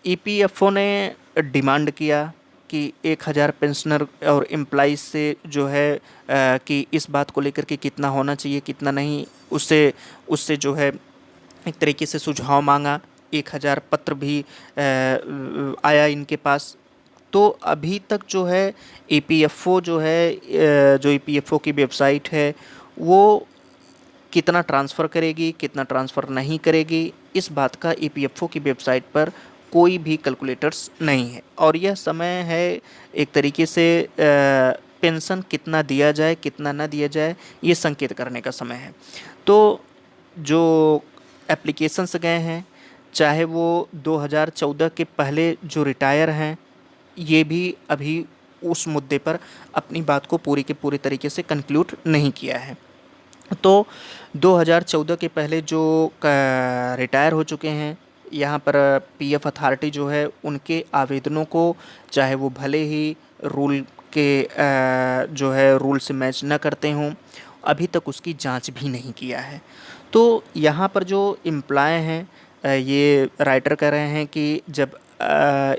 ईपीएफओ ने डिमांड किया कि 1000 पेंशनर और एम्प्लॉइज से जो है कि इस बात को लेकर के कितना होना चाहिए, कितना नहीं, उससे जो है एक तरीके से सुझाव मांगा। 1000 पत्र भी आया इनके पास। तो अभी तक जो है ईपीएफओ जो है जो ईपीएफओ की वेबसाइट है वो कितना ट्रांसफ़र करेगी, कितना ट्रांसफ़र नहीं करेगी, इस बात का ईपीएफओ की वेबसाइट पर कोई भी कैलकुलेटर्स नहीं है। और यह समय है एक तरीके से पेंशन कितना दिया जाए, कितना ना दिया जाए, ये संकेत करने का समय है। तो जो एप्लीकेशंस गए हैं, चाहे वो 2014 के पहले जो रिटायर हैं, ये भी अभी उस मुद्दे पर अपनी बात को पूरी के पूरी तरीके से कंक्लूड नहीं किया है। तो 2014 के पहले जो रिटायर हो चुके हैं, यहाँ पर पीएफ अथॉरिटी जो है उनके आवेदनों को, चाहे वो भले ही रूल के जो है रूल से मैच न करते हों, अभी तक उसकी जांच भी नहीं किया है। तो यहाँ पर जो एम्प्लॉय हैं, ये राइटर कह रहे हैं कि जब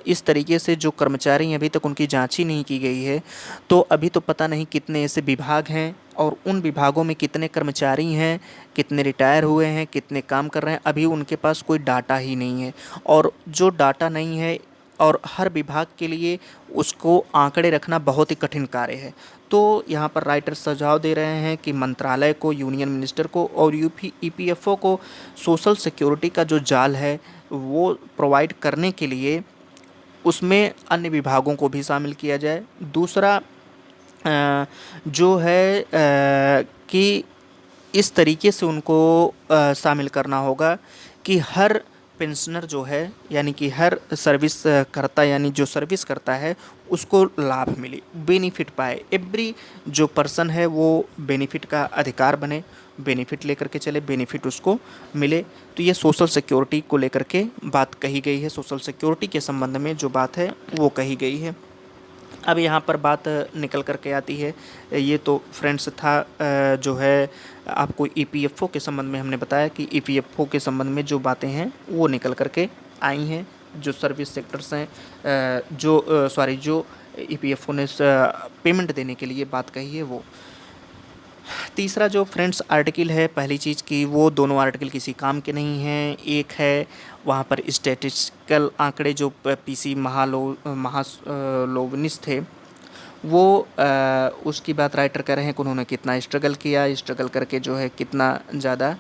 इस तरीके से जो कर्मचारी हैं अभी तक उनकी जांच ही नहीं की गई है, तो अभी तो पता नहीं कितने ऐसे विभाग हैं और उन विभागों में कितने कर्मचारी हैं, कितने रिटायर हुए हैं, कितने काम कर रहे हैं, अभी उनके पास कोई डाटा ही नहीं है। और जो डाटा नहीं है और हर विभाग के लिए उसको आंकड़े रखना बहुत ही कठिन कार्य है। तो यहाँ पर राइटर सुझाव दे रहे हैं कि मंत्रालय को, यूनियन मिनिस्टर को और यूपी ईपीएफओ को सोशल सिक्योरिटी का जो जाल है वो प्रोवाइड करने के लिए उसमें अन्य विभागों को भी शामिल किया जाए। दूसरा जो है कि इस तरीके से उनको शामिल करना होगा कि हर पेंशनर जो है, यानी कि हर सर्विस करता, यानी जो सर्विस करता है उसको लाभ मिले, बेनिफिट पाए। एवरी जो पर्सन है वो बेनिफिट का अधिकार बने, बेनिफिट लेकर के चले, बेनिफिट उसको मिले। तो ये सोशल सिक्योरिटी को लेकर के बात कही गई है, सोशल सिक्योरिटी के संबंध में जो बात है वो कही गई है। अब यहाँ पर बात निकल कर के आती है, ये तो फ्रेंड्स था जो है आपको ईपीएफओ के संबंध में हमने बताया कि ईपीएफओ के संबंध में जो बातें हैं वो निकल कर के आई हैं। जो सर्विस सेक्टर्स हैं, जो ईपीएफओ ने पेमेंट देने के लिए बात कही है वो। तीसरा जो फ्रेंड्स आर्टिकल है, पहली चीज़ कि वो दोनों आर्टिकल किसी काम के नहीं हैं। एक है वहाँ पर स्टैटिस्टिकल आंकड़े जो पीसी महालोविनिस थे वो उसकी बात राइटर कर रहे हैं कि उन्होंने कितना स्ट्रगल किया, स्ट्रगल करके जो है कितना ज़्यादा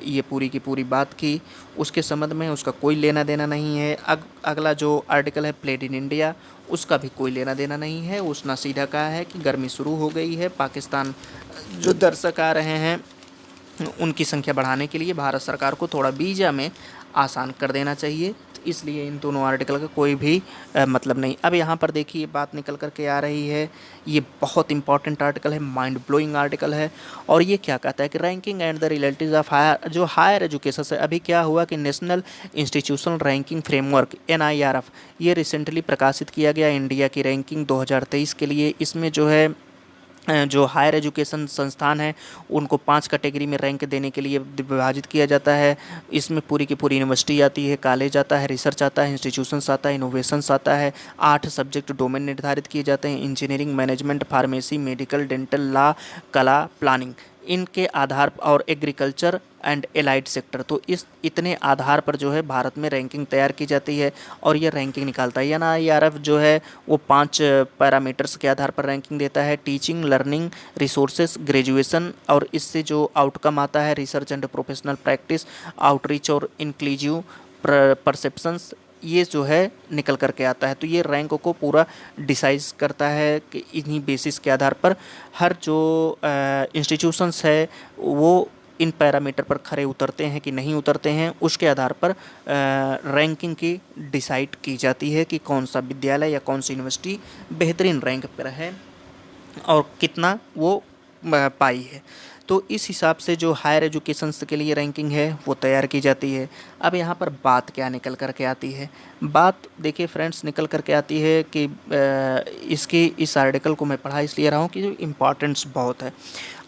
ये पूरी की पूरी बात की, उसके संबंध में उसका कोई लेना देना नहीं है। अगला जो आर्टिकल है प्लेड इन इंडिया, उसका भी कोई लेना देना नहीं है। उसने सीधा कहा है कि गर्मी शुरू हो गई है, पाकिस्तान जो दर्शक आ रहे हैं उनकी संख्या बढ़ाने के लिए भारत सरकार को थोड़ा वीज़ा में आसान कर देना चाहिए। इसलिए इन दोनों आर्टिकल का कोई भी मतलब नहीं। अब यहाँ पर देखिए बात निकल कर के आ रही है, ये बहुत इंपॉर्टेंट आर्टिकल है, माइंड ब्लोइंग आर्टिकल है। और ये क्या कहता है कि ranking and the relatives of higher education से अभी क्या हुआ कि national institutional ranking framework NIRF ये रिसेंटली प्रकाशित किया गया इंडिया की रैंकिंग 2023 के लिए। इसमें जो है जो हायर एजुकेशन संस्थान है उनको 5 कैटेगरी में रैंक देने के लिए विभाजित किया जाता है। इसमें पूरी की पूरी यूनिवर्सिटी आती है, कॉलेज आता है, रिसर्च आता है, इंस्टीट्यूशंस आता है, इनोवेशंस आता है। 8 सब्जेक्ट डोमेन निर्धारित किए जाते हैं, engineering, management, pharmacy, medical, dental, law, कला, प्लानिंग, इनके आधार और एग्रीकल्चर एंड एलाइड सेक्टर। तो इस इतने आधार पर जो है भारत में रैंकिंग तैयार की जाती है और ये रैंकिंग निकालता है। NIRF जो है वो 5 पैरामीटर्स के आधार पर रैंकिंग देता है, टीचिंग, लर्निंग, रिसोर्सेज, ग्रेजुएशन, और इससे जो आउटकम आता है research and professional practice, outreach और इंक्लूसिव परसेप्शंस, ये जो है निकल कर के आता है। तो ये रैंक को पूरा डिसाइड करता है कि इन्हीं बेसिस के आधार पर हर जो इंस्टीट्यूशंस है वो इन पैरामीटर पर खरे उतरते हैं कि नहीं उतरते हैं, उसके आधार पर रैंकिंग की डिसाइड की जाती है कि कौन सा विद्यालय या कौन सी यूनिवर्सिटी बेहतरीन रैंक पर है और कितना वो पाई है। तो इस हिसाब से जो हायर एजुकेशन के लिए रैंकिंग है वो तैयार की जाती है। अब यहाँ पर बात क्या निकल कर के आती है, बात देखिए फ्रेंड्स निकल कर के आती है कि इस आर्टिकल को मैं पढ़ा इसलिए रहा हूँ कि इम्पॉर्टेंस बहुत है,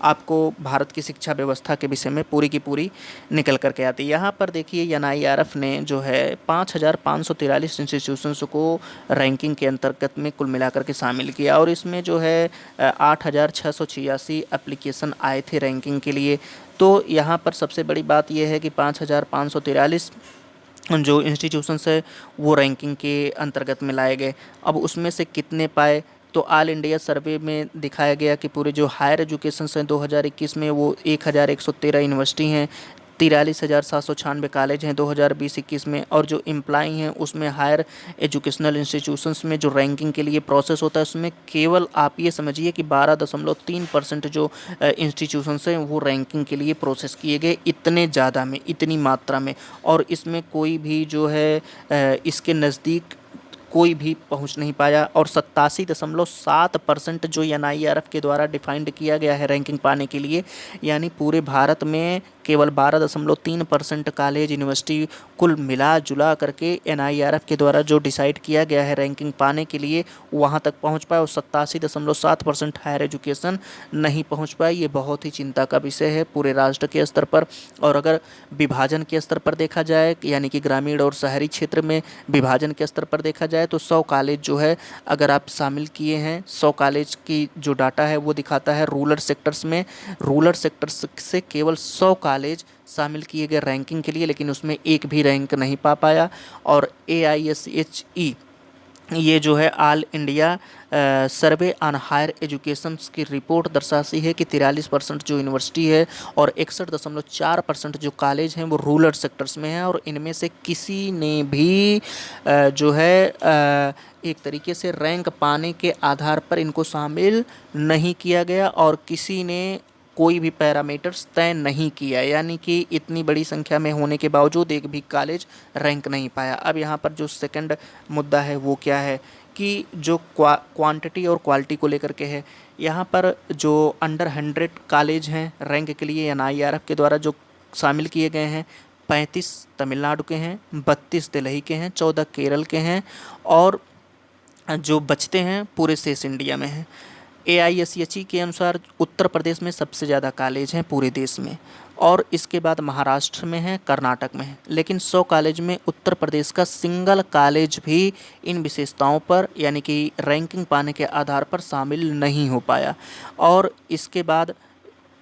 आपको भारत की शिक्षा व्यवस्था के विषय में पूरी की पूरी निकल कर के आती है। यहाँ पर देखिए NIRF ने जो है 5,543 इंस्टीट्यूशंस को रैंकिंग के अंतर्गत में कुल मिलाकर के शामिल किया और इसमें जो है 8,686 एप्लीकेशन आए थे रैंकिंग के लिए। तो यहाँ पर सबसे बड़ी बात यह है कि 5,543 जो इंस्टीट्यूशंस है वो रैंकिंग के अंतर्गत में लाए गए। अब उसमें से कितने पाए, तो ऑल इंडिया सर्वे में दिखाया गया कि पूरे जो हायर एजुकेशन हैं 2021 में वो 1,113 यूनिवर्सिटी हैं, 43,796 कॉलेज हैं 2020-21 में, और जो एम्प्लॉई हैं उसमें हायर एजुकेशनल इंस्टीट्यूशंस में जो रैंकिंग के लिए प्रोसेस होता है उसमें केवल आप ये समझिए कि 12.3% जो इंस्टीट्यूशंस हैं वो रैंकिंग के लिए प्रोसेस किए गए, इतने ज़्यादा में, इतनी मात्रा में। और इसमें कोई भी जो है इसके नज़दीक कोई भी पहुंच नहीं पाया। और 87.7% जो एनआईआरएफ के द्वारा डिफाइंड किया गया है रैंकिंग पाने के लिए, यानी पूरे भारत में केवल 12.3% कॉलेज यूनिवर्सिटी कुल मिला जुला करके एनआईआरएफ के द्वारा जो डिसाइड किया गया है रैंकिंग पाने के लिए वहाँ तक पहुँच पाए, और 87.7% हायर एजुकेशन नहीं पहुँच पाए। ये बहुत ही चिंता का विषय है पूरे राष्ट्र के स्तर पर। और अगर विभाजन के स्तर पर देखा जाए, यानी कि ग्रामीण और शहरी क्षेत्र में विभाजन के स्तर पर देखा जाए, तो 100 कॉलेज जो है अगर आप शामिल किए हैं, 100 कॉलेज की जो डाटा है वो दिखाता है रूरल सेक्टर्स में, रूरल सेक्टर्स से केवल 100 कॉलेज शामिल किए गए रैंकिंग के लिए, लेकिन उसमें एक भी रैंक नहीं पा पाया। और AISHE ये जो है all India survey on higher education की रिपोर्ट दर्शाती है कि 43% जो यूनिवर्सिटी है और 61.4% जो कॉलेज हैं वो रूरल सेक्टर्स में हैं, और इनमें से किसी ने भी जो है एक तरीके से रैंक पाने के आधार पर इनको शामिल नहीं किया गया, और किसी ने कोई भी पैरामीटर्स तय नहीं किया, यानी कि इतनी बड़ी संख्या में होने के बावजूद एक भी कॉलेज रैंक नहीं पाया। अब यहाँ पर जो सेकंड मुद्दा है वो क्या है कि जो क्वांटिटी और क्वालिटी को लेकर के है। यहाँ पर जो अंडर 100 कॉलेज हैं रैंक के लिए एनआईआरएफ के द्वारा जो शामिल किए गए हैं, 35 तमिलनाडु के हैं, 32 दिल्ली के हैं, 14 केरल के हैं, और जो बचते हैं पूरे शेष इंडिया में हैं। AISHE के अनुसार उत्तर प्रदेश में सबसे ज़्यादा कॉलेज हैं पूरे देश में, और इसके बाद महाराष्ट्र में है, कर्नाटक में है, लेकिन 100 कॉलेज में उत्तर प्रदेश का सिंगल कॉलेज भी इन विशेषताओं पर, यानी कि रैंकिंग पाने के आधार पर शामिल नहीं हो पाया। और इसके बाद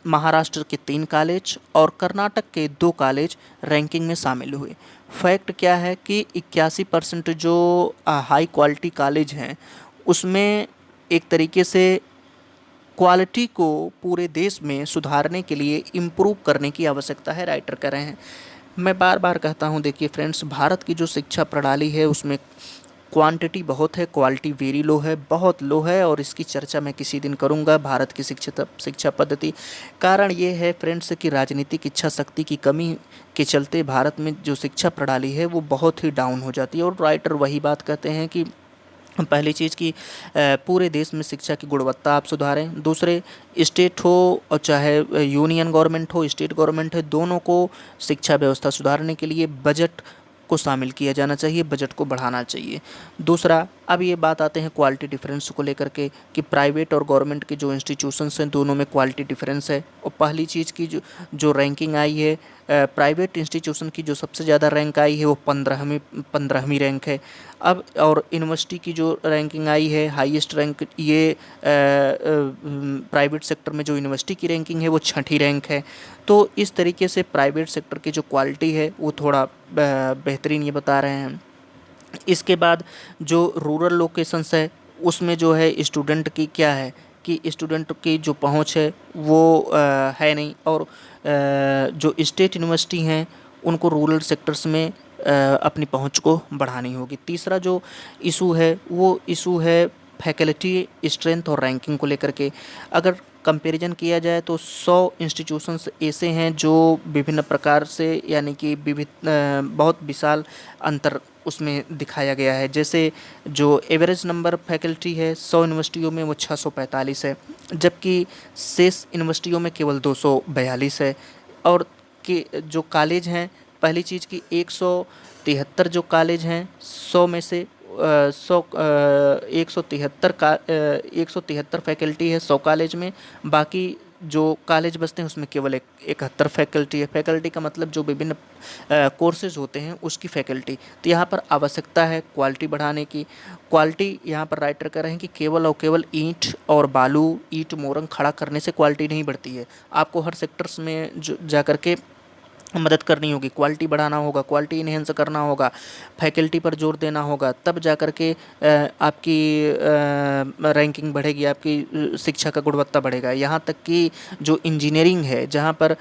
महाराष्ट्र के 3 कॉलेज और कर्नाटक के 2 कॉलेज रैंकिंग में शामिल हुए। फैक्ट क्या है कि 81% जो हाई क्वालिटी कॉलेज हैं उसमें एक तरीके से क्वालिटी को पूरे देश में सुधारने के लिए इम्प्रूव करने की आवश्यकता है, राइटर कह रहे हैं। मैं बार बार कहता हूँ, देखिए फ्रेंड्स, भारत की जो शिक्षा प्रणाली है उसमें क्वांटिटी बहुत है, क्वालिटी वेरी लो है, बहुत लो है, और इसकी चर्चा मैं किसी दिन करूँगा। भारत की शिक्षा पद्धति, कारण ये है फ्रेंड्स कि राजनीतिक इच्छा शक्ति की कमी के चलते भारत में जो शिक्षा प्रणाली है वो बहुत ही डाउन हो जाती है। और राइटर वही बात कहते हैं कि पहली चीज़ कि पूरे देश में शिक्षा की गुणवत्ता आप सुधारें। दूसरे, स्टेट हो और चाहे यूनियन गवर्नमेंट हो, स्टेट गवर्नमेंट है, दोनों को शिक्षा व्यवस्था सुधारने के लिए बजट को शामिल किया जाना चाहिए, बजट को बढ़ाना चाहिए। दूसरा, अब ये बात आते हैं क्वालिटी डिफरेंस को लेकर के कि प्राइवेट और गवर्नमेंट के जो इंस्टीट्यूशंस हैं दोनों में क्वालिटी डिफरेंस है। और पहली चीज़ की जो रैंकिंग आई है, प्राइवेट इंस्टीट्यूशन की जो सबसे ज़्यादा रैंक आई है वो 15वीं रैंक है। अब और यूनिवर्सिटी की जो रैंकिंग आई है हाईएस्ट रैंक, ये प्राइवेट सेक्टर में जो यूनिवर्सिटी की रैंकिंग है वो 6ठी रैंक है। तो इस तरीके से प्राइवेट सेक्टर की जो क्वालिटी है वो थोड़ा बेहतरीन ये बता रहे हैं। इसके बाद जो रूरल लोकेशंस है उसमें जो है स्टूडेंट की क्या है कि स्टूडेंट की जो पहुंच है वो है नहीं, और जो स्टेट यूनिवर्सिटी हैं उनको रूरल सेक्टर्स में अपनी पहुंच को बढ़ानी होगी। तीसरा जो इशू है वो इशू है फैकल्टी स्ट्रेंथ और रैंकिंग को लेकर के। अगर कंपैरिजन किया जाए तो 100 इंस्टीट्यूशंस ऐसे हैं जो विभिन्न प्रकार से, यानी कि बहुत विशाल अंतर उसमें दिखाया गया है। जैसे जो एवरेज नंबर फैकल्टी है 100 यूनिवर्सिटियों में वो 645 है, जबकि शेष यूनिवर्सिटियों में केवल 242 है। और कि जो कॉलेज हैं, पहली चीज़ की 173 जो कॉलेज हैं 100 में से 173 फैकल्टी है 100 कॉलेज में, बाकी जो कॉलेज बचते हैं उसमें केवल 71 फैकल्टी है। फैकल्टी का मतलब जो विभिन्न कोर्सेज होते हैं उसकी फैकल्टी। तो यहाँ पर आवश्यकता है क्वालिटी बढ़ाने की। क्वालिटी यहाँ पर राइटर कर रहे हैं कि केवल और केवल ईंट और बालू, ईंट मोरंग खड़ा करने से क्वालिटी नहीं बढ़ती है। आपको हर सेक्टर्स में जो जा कर के मदद करनी होगी, क्वालिटी बढ़ाना होगा, क्वालिटी इन्हेंस करना होगा, फैकल्टी पर जोर देना होगा, तब जा कर के आपकी रैंकिंग बढ़ेगी, आपकी शिक्षा का गुणवत्ता बढ़ेगा। यहाँ तक कि जो इंजीनियरिंग है जहाँ पर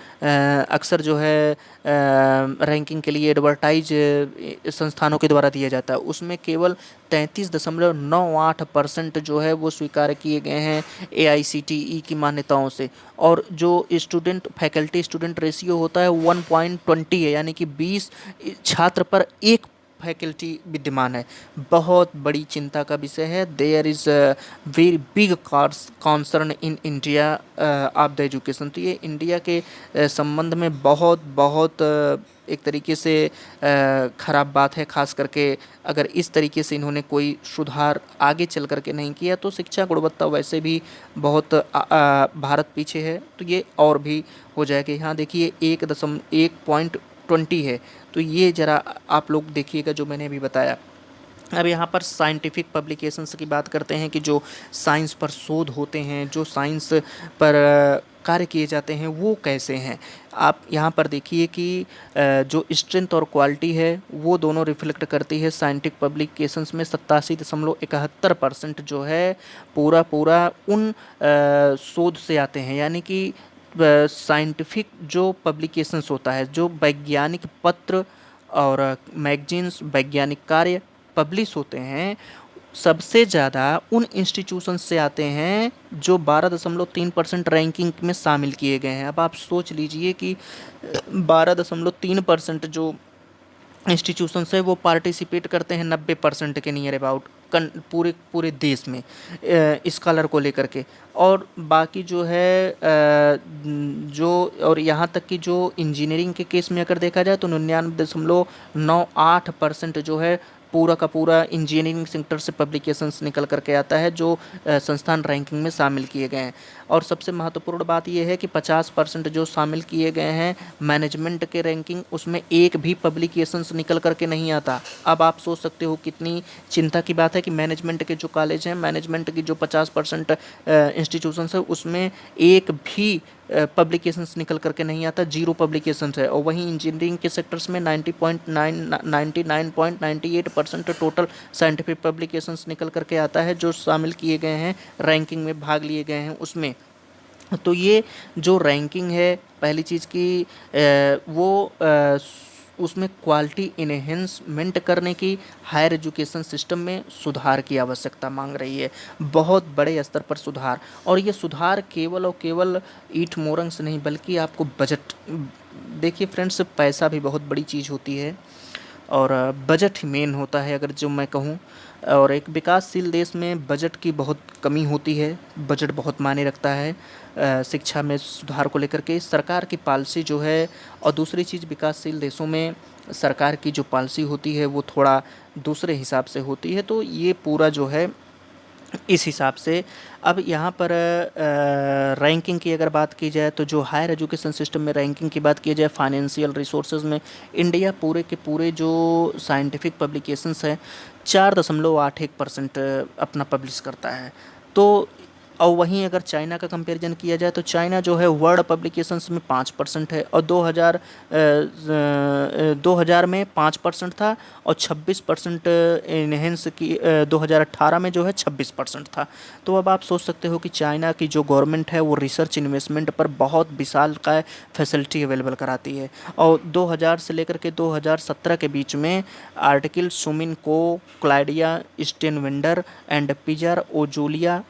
अक्सर जो है रैंकिंग के लिए एडवर्टाइज संस्थानों के द्वारा दिया जाता है, उसमें केवल 33.98% जो है वो स्वीकार किए गए हैं AICTE की मान्यताओं से। और जो फैकल्टी स्टूडेंट रेशियो होता है 1.20 है, यानी कि 20 छात्र पर 1 फैकल्टी विद्यमान है। बहुत बड़ी चिंता का विषय है। There is very big concern in India of the education. तो ये इंडिया के संबंध में बहुत बहुत एक तरीके से ख़राब बात है। ख़ास करके अगर इस तरीके से इन्होंने कोई सुधार आगे चल कर के नहीं किया तो शिक्षा गुणवत्ता वैसे भी बहुत भारत पीछे है, तो ये और भी हो जाएगा। यहाँ देखिए 1.20 है, तो ये ज़रा आप लोग देखिएगा जो मैंने अभी बताया। अब यहाँ पर साइंटिफिक पब्लिकेशंस की बात करते हैं कि जो साइंस पर शोध होते हैं, जो साइंस पर कार्य किए जाते हैं, वो कैसे हैं। आप यहाँ पर देखिए कि जो स्ट्रेंथ और क्वालिटी है वो दोनों रिफ्लेक्ट करती है। साइंटिफिक पब्लिकेशंस में 87.71% जो है पूरा पूरा उन शोध से आते हैं। यानी कि साइंटिफिक जो पब्लिकेशंस होता है, जो वैज्ञानिक पत्र और मैगजीन्स, वैज्ञानिक कार्य पब्लिश होते हैं, सबसे ज़्यादा उन इंस्टीट्यूशन से आते हैं जो 12.3% रैंकिंग में शामिल किए गए हैं। अब आप सोच लीजिए कि 12.3% जो इंस्टीट्यूशंस है वो पार्टिसिपेट करते हैं 90% के नियर अबाउट पूरे पूरे देश में स्कॉलर को लेकर के। और बाकी जो है जो और यहाँ तक कि जो इंजीनियरिंग के केस में अगर देखा जाए तो 99.98% जो है पूरा का पूरा इंजीनियरिंग सेक्टर से पब्लिकेशंस निकल करके आता है, जो संस्थान रैंकिंग में शामिल किए गए हैं। और सबसे महत्वपूर्ण बात यह है कि 50% जो शामिल किए गए हैं मैनेजमेंट के रैंकिंग, उसमें एक भी पब्लिकेशंस निकल करके नहीं आता। अब आप सोच सकते हो कितनी चिंता की बात है कि मैनेजमेंट के जो कॉलेज हैं, मैनेजमेंट की जो 50% इंस्टीट्यूशंस है, उसमें एक भी पब्लिकेशंस निकल करके नहीं आता, जीरो पब्लिकेशंस है। और वहीं इंजीनियरिंग के सेक्टर्स में 99.98% टोटल साइंटिफिक पब्लिकेशंस निकल करके आता है, जो शामिल किए गए हैं, रैंकिंग में भाग लिए गए हैं उसमें। तो ये जो रैंकिंग है, पहली चीज़ की वो उसमें क्वालिटी इन्हेंसमेंट करने की, हायर एजुकेशन सिस्टम में सुधार की आवश्यकता मांग रही है, बहुत बड़े स्तर पर सुधार। और ये सुधार केवल और केवल ईट मोरंग से नहीं, बल्कि आपको बजट, देखिए फ्रेंड्स, पैसा भी बहुत बड़ी चीज़ होती है और बजट ही मेन होता है अगर जो मैं कहूँ। और एक विकासशील देश में बजट की बहुत कमी होती है, बजट बहुत मायने रखता है शिक्षा में सुधार को लेकर के। सरकार की पॉलिसी जो है, और दूसरी चीज़ विकासशील देशों में सरकार की जो पॉलिसी होती है वो थोड़ा दूसरे हिसाब से होती है। तो ये पूरा जो है इस हिसाब से। अब यहाँ पर रैंकिंग की अगर बात की जाए तो जो हायर एजुकेशन सिस्टम में रैंकिंग की बात की जाए, फाइनेंशियल रिसोर्सेज में इंडिया पूरे के पूरे जो साइंटिफिक पब्लिकेशंस हैं 4.81% अपना पब्लिश करता है। तो और वहीं अगर चाइना का कंपैरिजन किया जाए तो चाइना जो है वर्ल्ड पब्लिकेशंस में 5% है, और 2000 में 5% था, और 26% इनहेंस की 2018 में जो है 26% था। तो अब आप सोच सकते हो कि चाइना की जो गवर्नमेंट है वो रिसर्च इन्वेस्टमेंट पर बहुत विशाल का फैसिलिटी अवेलेबल कराती है। और 2000 से लेकर के 2017 के बीच में आर्टिकल सुमिन को, क्लाइडिया स्टेनवेंडर एंड पिजार ओजोलिया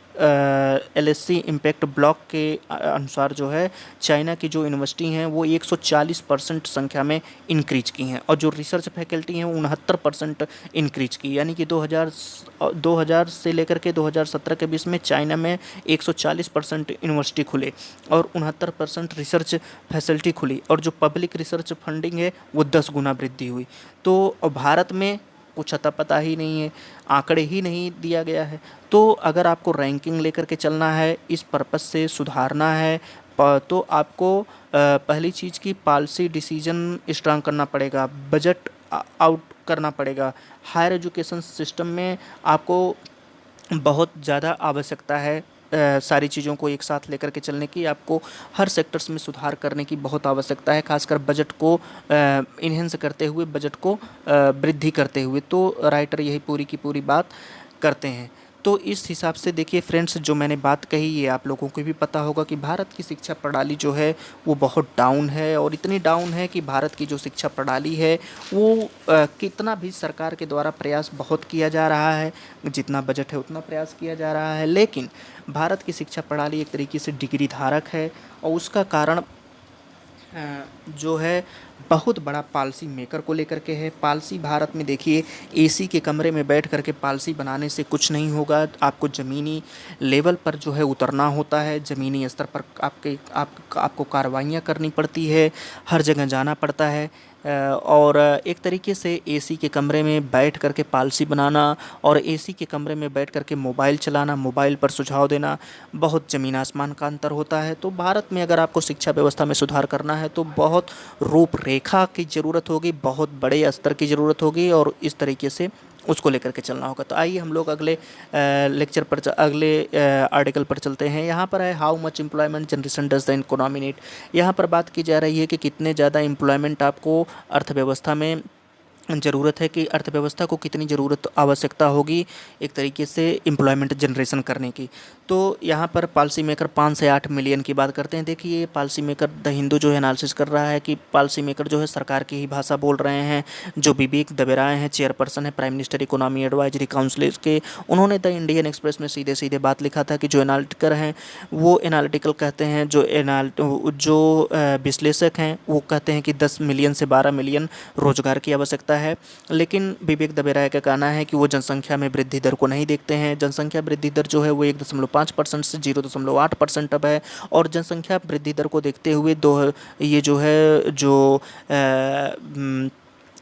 LSC इम्पैक्ट ब्लॉक के अनुसार जो है चाइना की जो यूनिवर्सिटी हैं वो 140% संख्या में इंक्रीज की हैं, और जो रिसर्च फैकल्टी हैं 69% इंक्रीज की। यानी कि 2000 से लेकर के 2017 के बीच में चाइना में 140% यूनिवर्सिटी खुले और 69% रिसर्च फैसिलिटी खुली, और जो पब्लिक रिसर्च फंडिंग है वो 10 गुना वृद्धि हुई। तो भारत में कुछ अता पता ही नहीं है, आंकड़े ही नहीं दिया गया है। तो अगर आपको रैंकिंग लेकर के चलना है, इस पर्पस से सुधारना है, तो आपको पहली चीज़ की पॉलिसी डिसीजन स्ट्रांग करना पड़ेगा, बजट आउट करना पड़ेगा। हायर एजुकेशन सिस्टम में आपको बहुत ज़्यादा आवश्यकता है सारी चीज़ों को एक साथ लेकर के चलने की। आपको हर सेक्टर्स में सुधार करने की बहुत आवश्यकता है, खासकर बजट को इन्हेंस करते हुए, बजट को वृद्धि करते हुए। तो राइटर यही पूरी की पूरी बात करते हैं। तो इस हिसाब से देखिए फ्रेंड्स, जो मैंने बात कही ये आप लोगों को भी पता होगा कि भारत की शिक्षा प्रणाली जो है वो बहुत डाउन है, और इतनी डाउन है कि भारत की जो शिक्षा प्रणाली है वो कितना भी सरकार के द्वारा प्रयास बहुत किया जा रहा है, जितना बजट है उतना प्रयास किया जा रहा है, लेकिन भारत की शिक्षा प्रणाली एक तरीके से डिग्री धारक है। और उसका कारण जो है बहुत बड़ा पॉलिसी मेकर को लेकर के है। पॉलिसी भारत में देखिए, एसी के कमरे में बैठ कर के पॉलिसी बनाने से कुछ नहीं होगा। आपको ज़मीनी लेवल पर जो है उतरना होता है, ज़मीनी स्तर पर आपको कार्रवाइयाँ करनी पड़ती है, हर जगह जाना पड़ता है। और एक तरीके से एसी के कमरे में बैठ कर के पॉलिसी बनाना और एसी के कमरे में बैठ कर के मोबाइल चलाना, मोबाइल पर सुझाव देना, बहुत ज़मीन आसमान का अंतर होता है। तो भारत में अगर आपको शिक्षा व्यवस्था में सुधार करना है तो बहुत रूपरेखा की ज़रूरत होगी, बहुत बड़े स्तर की ज़रूरत होगी और इस तरीके से उसको लेकर के चलना होगा। तो आइए हम लोग अगले लेक्चर पर अगले आर्टिकल पर चलते हैं। यहाँ पर है how much employment generation does the economy need. यहाँ पर बात की जा रही है कि कितने ज़्यादा एम्प्लॉयमेंट आपको अर्थव्यवस्था में ज़रूरत है, कि अर्थव्यवस्था को कितनी ज़रूरत आवश्यकता होगी एक तरीके से एम्प्लॉयमेंट जनरेशन करने की। तो यहाँ पर पॉलिसी मेकर 5 से 8 मिलियन की बात करते हैं। देखिए पॉलिसी मेकर द हिंदू जो है एनालिसिस कर रहा है कि पॉलिसी मेकर जो है सरकार की ही भाषा बोल रहे हैं। जो विवेक दबेराय हैं, चेयरपर्सन है prime minister economy advisory council के, उन्होंने द इंडियन एक्सप्रेस में सीधे सीधे बात लिखा था कि जो एनालिटिकर हैं वो एनालिटिकल कहते हैं, जो विश्लेषक हैं वो कहते हैं कि 10 मिलियन से 12 मिलियन रोजगार की आवश्यकता है। लेकिन विवेक दबे राय का कहना है कि वो जनसंख्या में वृद्धि दर को नहीं देखते हैं। जनसंख्या वृद्धि दर जो है वो 1.5% से 0.8% अब है। और जनसंख्या वृद्धि दर को देखते हुए ये जो है जो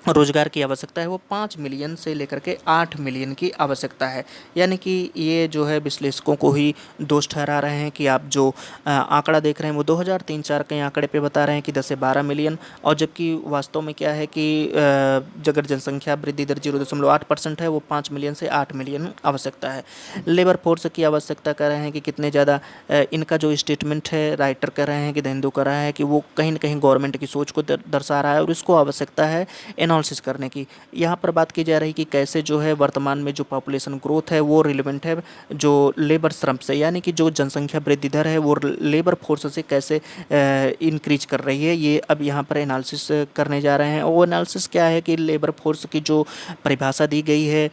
रोज़गार की आवश्यकता है वो 5 मिलियन से लेकर के 8 मिलियन की आवश्यकता है। यानी कि ये जो है विश्लेषकों को ही दोष ठहरा रहे हैं कि आप जो आंकड़ा देख रहे हैं वो 2003-4 के आंकड़े पे बता रहे हैं कि 10 से 12 मिलियन, और जबकि वास्तव में क्या है कि अगर जनसंख्या वृद्धि दर 0.8% है वो 5 मिलियन से 8 मिलियन आवश्यकता है। लेबर फोर्स की आवश्यकता कर रहे हैं कि कितने ज़्यादा, इनका जो स्टेटमेंट है राइटर कर रहे हैं कि द हिंदू कर रहा है कि वो कहीं ना कहीं गवर्नमेंट की सोच को दर्शा रहा है और इसको आवश्यकता है एनालिसिस करने की। यहाँ पर बात की जा रही कि कैसे जो है वर्तमान में जो पॉपुलेशन ग्रोथ है वो रिलेवेंट है जो लेबर श्रम से, यानी कि जो जनसंख्या वृद्धि दर है वो लेबर फोर्स से कैसे इंक्रीज कर रही है, ये अब यहाँ पर एनालिसिस करने जा रहे हैं। वो एनालिसिस क्या है कि लेबर फोर्स की जो परिभाषा दी गई है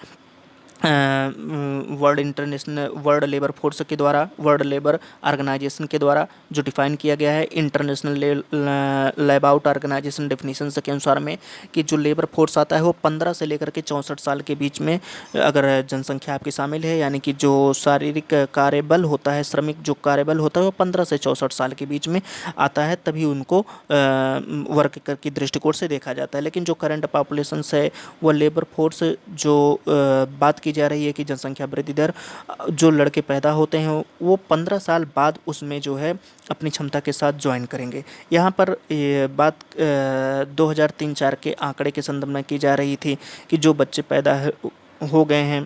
वर्ल्ड लेबर फोर्स के द्वारा, वर्ल्ड लेबर ऑर्गेनाइजेशन के द्वारा जो डिफाइन किया गया है international labour out organisation definition के अनुसार में, कि जो लेबर फोर्स आता है वो 15 से लेकर के 64 साल के बीच में अगर जनसंख्या आपकी शामिल है, यानी कि जो शारीरिक कार्यबल होता है, श्रमिक जो कार्यबल होता है वो 15 से 64 साल के बीच में आता है, तभी उनको वर्क की दृष्टिकोण से देखा जाता है। लेकिन जो करंट पॉपुलेशन है वो लेबर फोर्स जो बात की जा रही है कि जनसंख्या वृद्धि दर, जो लड़के पैदा होते हैं वो 15 साल बाद उसमें जो है अपनी क्षमता के साथ ज्वाइन करेंगे। यहाँ पर ये बात 2003-4 के आंकड़े के संदर्भ में की जा रही थी कि जो बच्चे पैदा हो गए हैं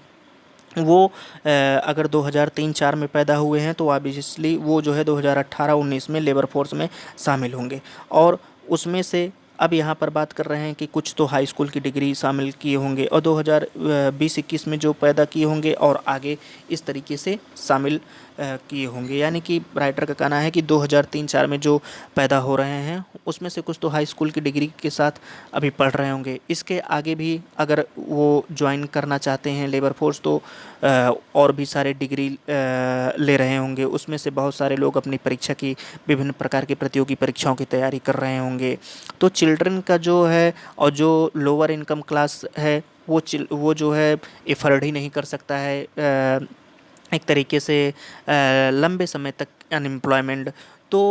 वो अगर 2003-4 में पैदा हुए हैं तो ऑब्वियसली वो जो है 2018-19 में लेबर फोर्स में शामिल होंगे। और उसमें से अब यहाँ पर बात कर रहे हैं कि कुछ तो हाई स्कूल की डिग्री शामिल किए होंगे और 2020-21 में जो पैदा किए होंगे और आगे इस तरीके से शामिल किए होंगे। यानी कि राइटर का कहना है कि 2003-4 में जो पैदा हो रहे हैं उसमें से कुछ तो हाई स्कूल की डिग्री के साथ अभी पढ़ रहे होंगे। इसके आगे भी अगर वो ज्वाइन करना चाहते हैं लेबर फोर्स तो और भी सारे डिग्री ले रहे होंगे। उसमें से बहुत सारे लोग अपनी परीक्षा की, विभिन्न प्रकार की प्रतियोगी परीक्षाओं की तैयारी कर रहे होंगे। तो चिल्ड्रन का जो है और जो लोअर इनकम क्लास है वो जो है एफर्ड ही नहीं कर सकता है एक तरीके से लंबे समय तक अनएम्प्लॉयमेंट। तो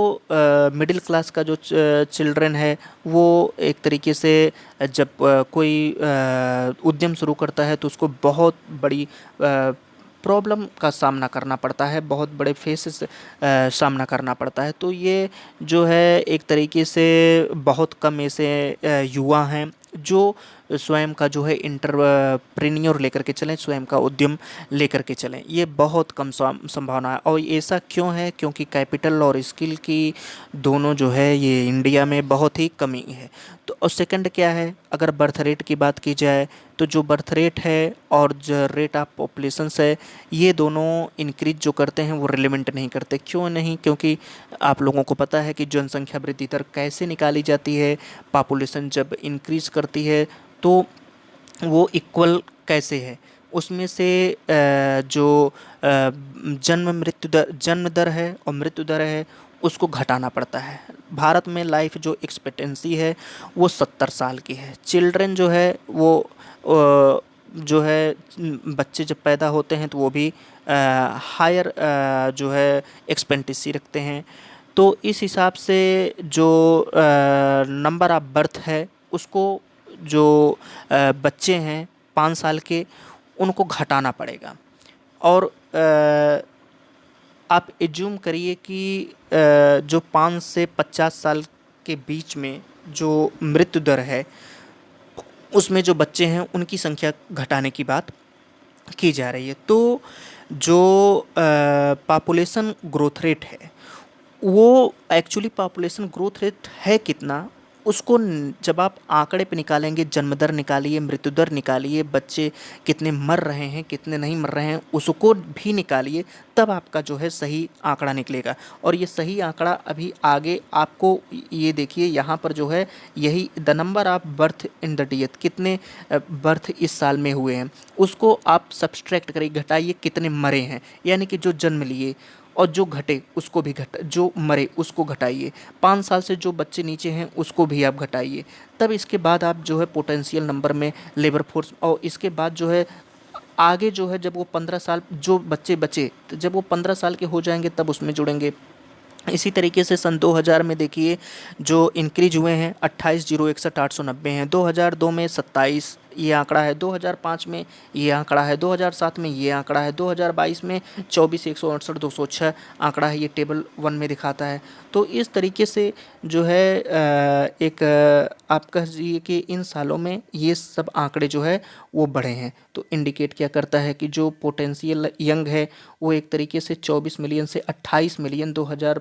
मिडिल क्लास का जो चिल्ड्रन है वो एक तरीके से जब कोई उद्यम शुरू करता है तो उसको बहुत बड़ी प्रॉब्लम का सामना करना पड़ता है, बहुत बड़े फेसेस सामना करना पड़ता है। तो ये जो है एक तरीके से बहुत कम ऐसे युवा हैं जो स्वयं का जो है इंटरप्रेन्योर लेकर के चलें, स्वयं का उद्यम लेकर के चलें, ये बहुत कम संभावना है। और ऐसा क्यों है? क्योंकि कैपिटल और स्किल की दोनों जो है ये इंडिया में बहुत ही कमी है। तो और सेकंड क्या है, अगर बर्थ रेट की बात की जाए तो जो बर्थ रेट है और जो रेट ऑफ पॉपुलेशंस है ये दोनों इंक्रीज जो करते हैं वो रिलेवेंट नहीं करते। क्यों नहीं? क्योंकि आप लोगों को पता है कि जनसंख्या वृद्धि दर कैसे निकाली जाती है, पॉपुलेशन जब इंक्रीज करती है तो वो इक्वल कैसे है, उसमें से जो जन्म दर है और मृत्यु दर है उसको घटाना पड़ता है। भारत में लाइफ जो एक्सपेक्टेंसी है वो 70 साल की है। चिल्ड्रन जो है वो जो है बच्चे जब पैदा होते हैं तो वो भी हायर जो है एक्सपेक्टेंसी रखते हैं। तो इस हिसाब से जो नंबर ऑफ बर्थ है उसको जो बच्चे हैं 5 साल के उनको घटाना पड़ेगा। और आप एज्यूम करिए कि जो 5 से 50 साल के बीच में जो मृत्यु दर है उसमें जो बच्चे हैं उनकी संख्या घटाने की बात की जा रही है। तो जो पॉपुलेशन ग्रोथ रेट है वो एक्चुअली पॉपुलेशन ग्रोथ रेट है कितना, उसको जब आप आंकड़े पे निकालेंगे, जन्म दर निकालिए, मृत्यु दर निकालिए, बच्चे कितने मर रहे हैं कितने नहीं मर रहे हैं उसको भी निकालिए, तब आपका जो है सही आंकड़ा निकलेगा। और ये सही आंकड़ा अभी आगे आपको ये देखिए यहाँ पर जो है यही the number of birth in the death, कितने बर्थ इस साल में हुए हैं उसको आप सब्सट्रैक्ट करिए, घटाइए कितने मरे हैं, यानी कि जो जन्म लिए और जो घटे उसको भी जो मरे उसको घटाइए, 5 साल से जो बच्चे नीचे हैं उसको भी आप घटाइए। तब इसके बाद आप जो है पोटेंशियल नंबर में लेबर फोर्स, और इसके बाद जो है आगे जो है जब वो 15 साल जो बच्चे बचे तो जब वो 15 साल के हो जाएंगे तब उसमें जुड़ेंगे। इसी तरीके से सन 2000 में देखिए जो इंक्रीज हुए हैं 28,061,890 हैं, 2002 में 27 ये आंकड़ा है, 2005 में ये आंकड़ा है, 2007 में ये आंकड़ा है, 2022 में 24,168,206 आंकड़ा है, ये टेबल 1 में दिखाता है। तो इस तरीके से जो है एक आप कहिए कि इन सालों में ये सब आंकड़े जो है वो बढ़े हैं। तो इंडिकेट क्या करता है कि जो पोटेंशियल यंग है वो एक तरीके से 24 मिलियन से 28 मिलियन 2000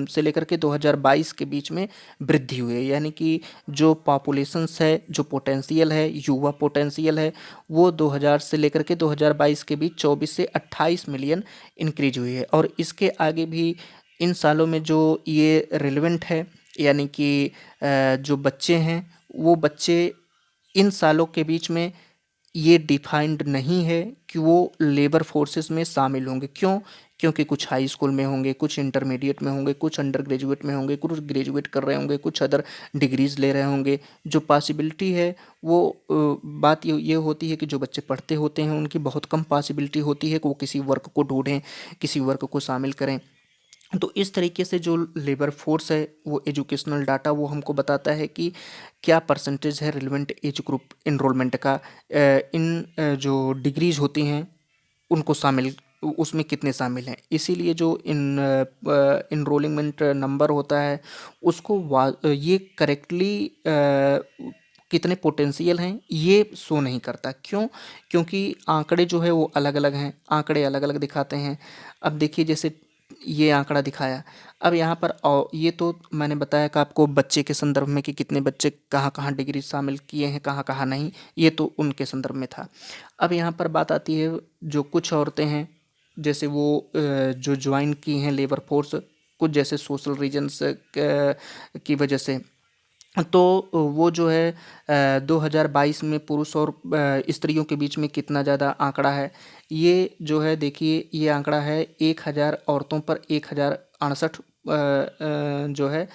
से लेकर के 2022 के बीच में वृद्धि हुई है। यानी कि जो पॉपुलेशंस है, जो पोटेंशियल है, युवा पोटेंशियल है, वो 2000 से लेकर के 2022 के बीच 24 से 28 मिलियन इंक्रीज हुई है। और इसके आगे भी इन सालों में जो ये रिलेवेंट है, यानी कि जो बच्चे हैं वो बच्चे इन सालों के बीच में ये डिफाइंड नहीं है कि वो लेबर फोर्सेस में शामिल होंगे। क्यों? क्योंकि कुछ हाई स्कूल में होंगे, कुछ इंटरमीडिएट में होंगे, कुछ अंडर ग्रेजुएट में होंगे, कुछ ग्रेजुएट कर रहे होंगे, कुछ अदर डिग्रीज़ ले रहे होंगे। जो पॉसिबिलिटी है वो बात ये होती है कि जो बच्चे पढ़ते होते हैं उनकी बहुत कम पॉसिबिलिटी होती है कि वो किसी वर्क को ढूंढें, किसी वर्क को शामिल करें। तो इस तरीके से जो लेबर फोर्स है वो एजुकेशनल डाटा वो हमको बताता है कि क्या परसेंटेज है रिलेवेंट एज ग्रुप इनरोलमेंट का, इन जो डिग्रीज होती हैं उनको शामिल, उसमें कितने शामिल हैं। इसीलिए जो इनरोलिंगमेंट नंबर होता है उसको ये करेक्टली कितने पोटेंशियल हैं ये शो नहीं करता। क्यों? क्योंकि आंकड़े जो है वो अलग अलग हैं, आंकड़े अलग अलग दिखाते हैं। अब देखिए जैसे ये आंकड़ा दिखाया, अब यहाँ पर ये तो मैंने बताया कि आपको बच्चे के संदर्भ में कि कितने बच्चे कहाँ कहाँ डिग्री शामिल किए हैं, कहाँ कहाँ नहीं, ये तो उनके संदर्भ में था। अब यहाँ पर बात आती है जो कुछ औरतें हैं जैसे वो जो ज्वाइन की हैं लेबर फोर्स, कुछ जैसे सोशल रीजन्स की वजह से, तो वो जो है 2022 में पुरुष और स्त्रियों के बीच में कितना ज़्यादा आंकड़ा है, ये जो है देखिए ये आंकड़ा है 1000 औरतों पर 1068 जो है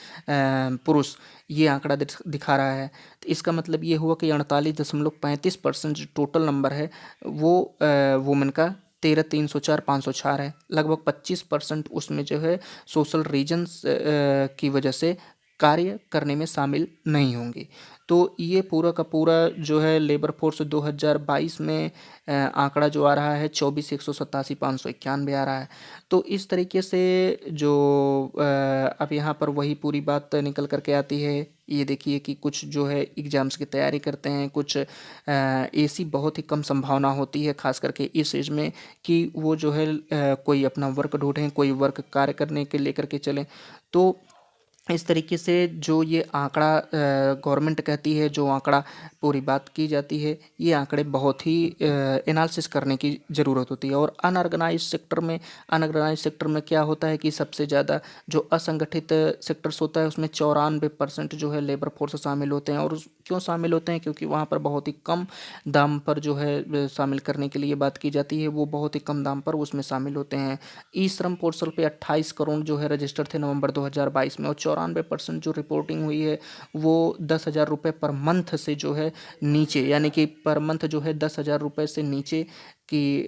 पुरुष, ये आंकड़ा दिखा रहा है। तो इसका मतलब ये हुआ कि 48.35% टोटल नंबर है वो वुमेन का 13,304,504 है। लगभग 25% उसमें जो है सोशल रीजन्स की वजह से कार्य करने में शामिल नहीं होंगे। तो ये पूरा का पूरा जो है लेबर फोर्स 2022 में आंकड़ा जो आ रहा है 24,187,591 आ रहा है। तो इस तरीके से जो अब यहाँ पर वही पूरी बात निकल कर के आती है। ये देखिए कि कुछ जो है एग्ज़ाम्स की तैयारी करते हैं, कुछ ऐसी बहुत ही कम संभावना होती है ख़ास करके इस एज में कि वो जो है कोई अपना वर्क ढूंढें, कोई वर्क कार्य करने के लेकर के चलें। तो इस तरीके से जो ये आंकड़ा गवर्नमेंट कहती है, जो आंकड़ा पूरी बात की जाती है, ये आंकड़े बहुत ही एनालिसिस करने की ज़रूरत होती है। और अनऑर्गेनाइज सेक्टर में क्या होता है कि सबसे ज़्यादा जो असंगठित सेक्टर्स होता है उसमें 94% जो है लेबर फोर्स शामिल होते हैं। और क्यों शामिल होते हैं? क्योंकि वहाँ पर बहुत ही कम दाम पर जो है शामिल करने के लिए बात की जाती है, वो बहुत ही कम दाम पर उसमें शामिल होते हैं। ई श्रम पोर्टल पे 28 करोड़ जो है रजिस्टर थे नवंबर 2022 में, और 94% जो रिपोर्टिंग हुई है वो 10,000 रुपये पर मंथ से जो है नीचे, यानी कि पर मंथ जो है 10,000 रुपये से नीचे की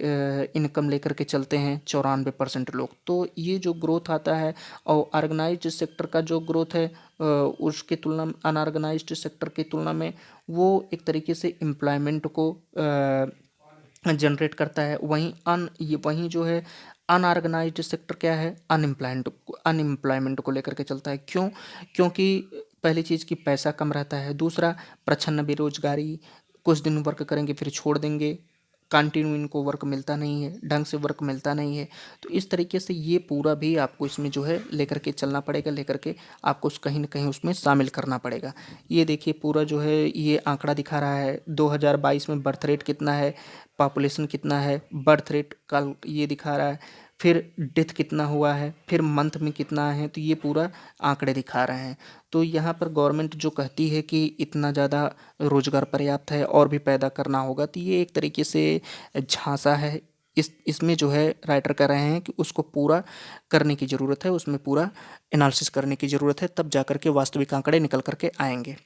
इनकम लेकर के चलते हैं 94% लोग। तो ये जो ग्रोथ आता है, और ऑर्गेनाइज्ड सेक्टर का जो ग्रोथ है उसकी तुलना में, अनऑर्गेनाइज्ड सेक्टर की तुलना में, वो एक तरीके से एम्प्लॉयमेंट को जनरेट करता है। वहीं जो है अनऑर्गेनाइज्ड सेक्टर क्या है, अनएम्प्लॉयमेंट को लेकर के चलता है। क्यों? क्योंकि पहली चीज़ कि पैसा कम रहता है, दूसरा प्रच्छन्न बेरोजगारी, कुछ दिन वर्क करेंगे फिर छोड़ देंगे, कंटिन्यू इनको वर्क मिलता नहीं है, ढंग से वर्क मिलता नहीं है। तो इस तरीके से ये पूरा भी आपको इसमें जो है लेकर के चलना पड़ेगा, लेकर के आपको कहीं ना कहीं उसमें शामिल करना पड़ेगा। ये देखिए पूरा जो है ये आंकड़ा दिखा रहा है 2022 में बर्थ रेट कितना है, पॉपुलेशन कितना है, बर्थ रेट का ये दिखा रहा है, फिर डेथ कितना हुआ है, फिर मंथ में कितना है, तो ये पूरा आंकड़े दिखा रहे हैं। तो यहाँ पर गवर्नमेंट जो कहती है कि इतना ज़्यादा रोजगार पर्याप्त है और भी पैदा करना होगा, तो ये एक तरीके से झांसा है। इसमें जो है राइटर कह रहे हैं कि उसको पूरा करने की ज़रूरत है, उसमें पूरा एनालिसिस करने की ज़रूरत है, तब जाकर के वास्तविक आंकड़े निकल करके आएंगे।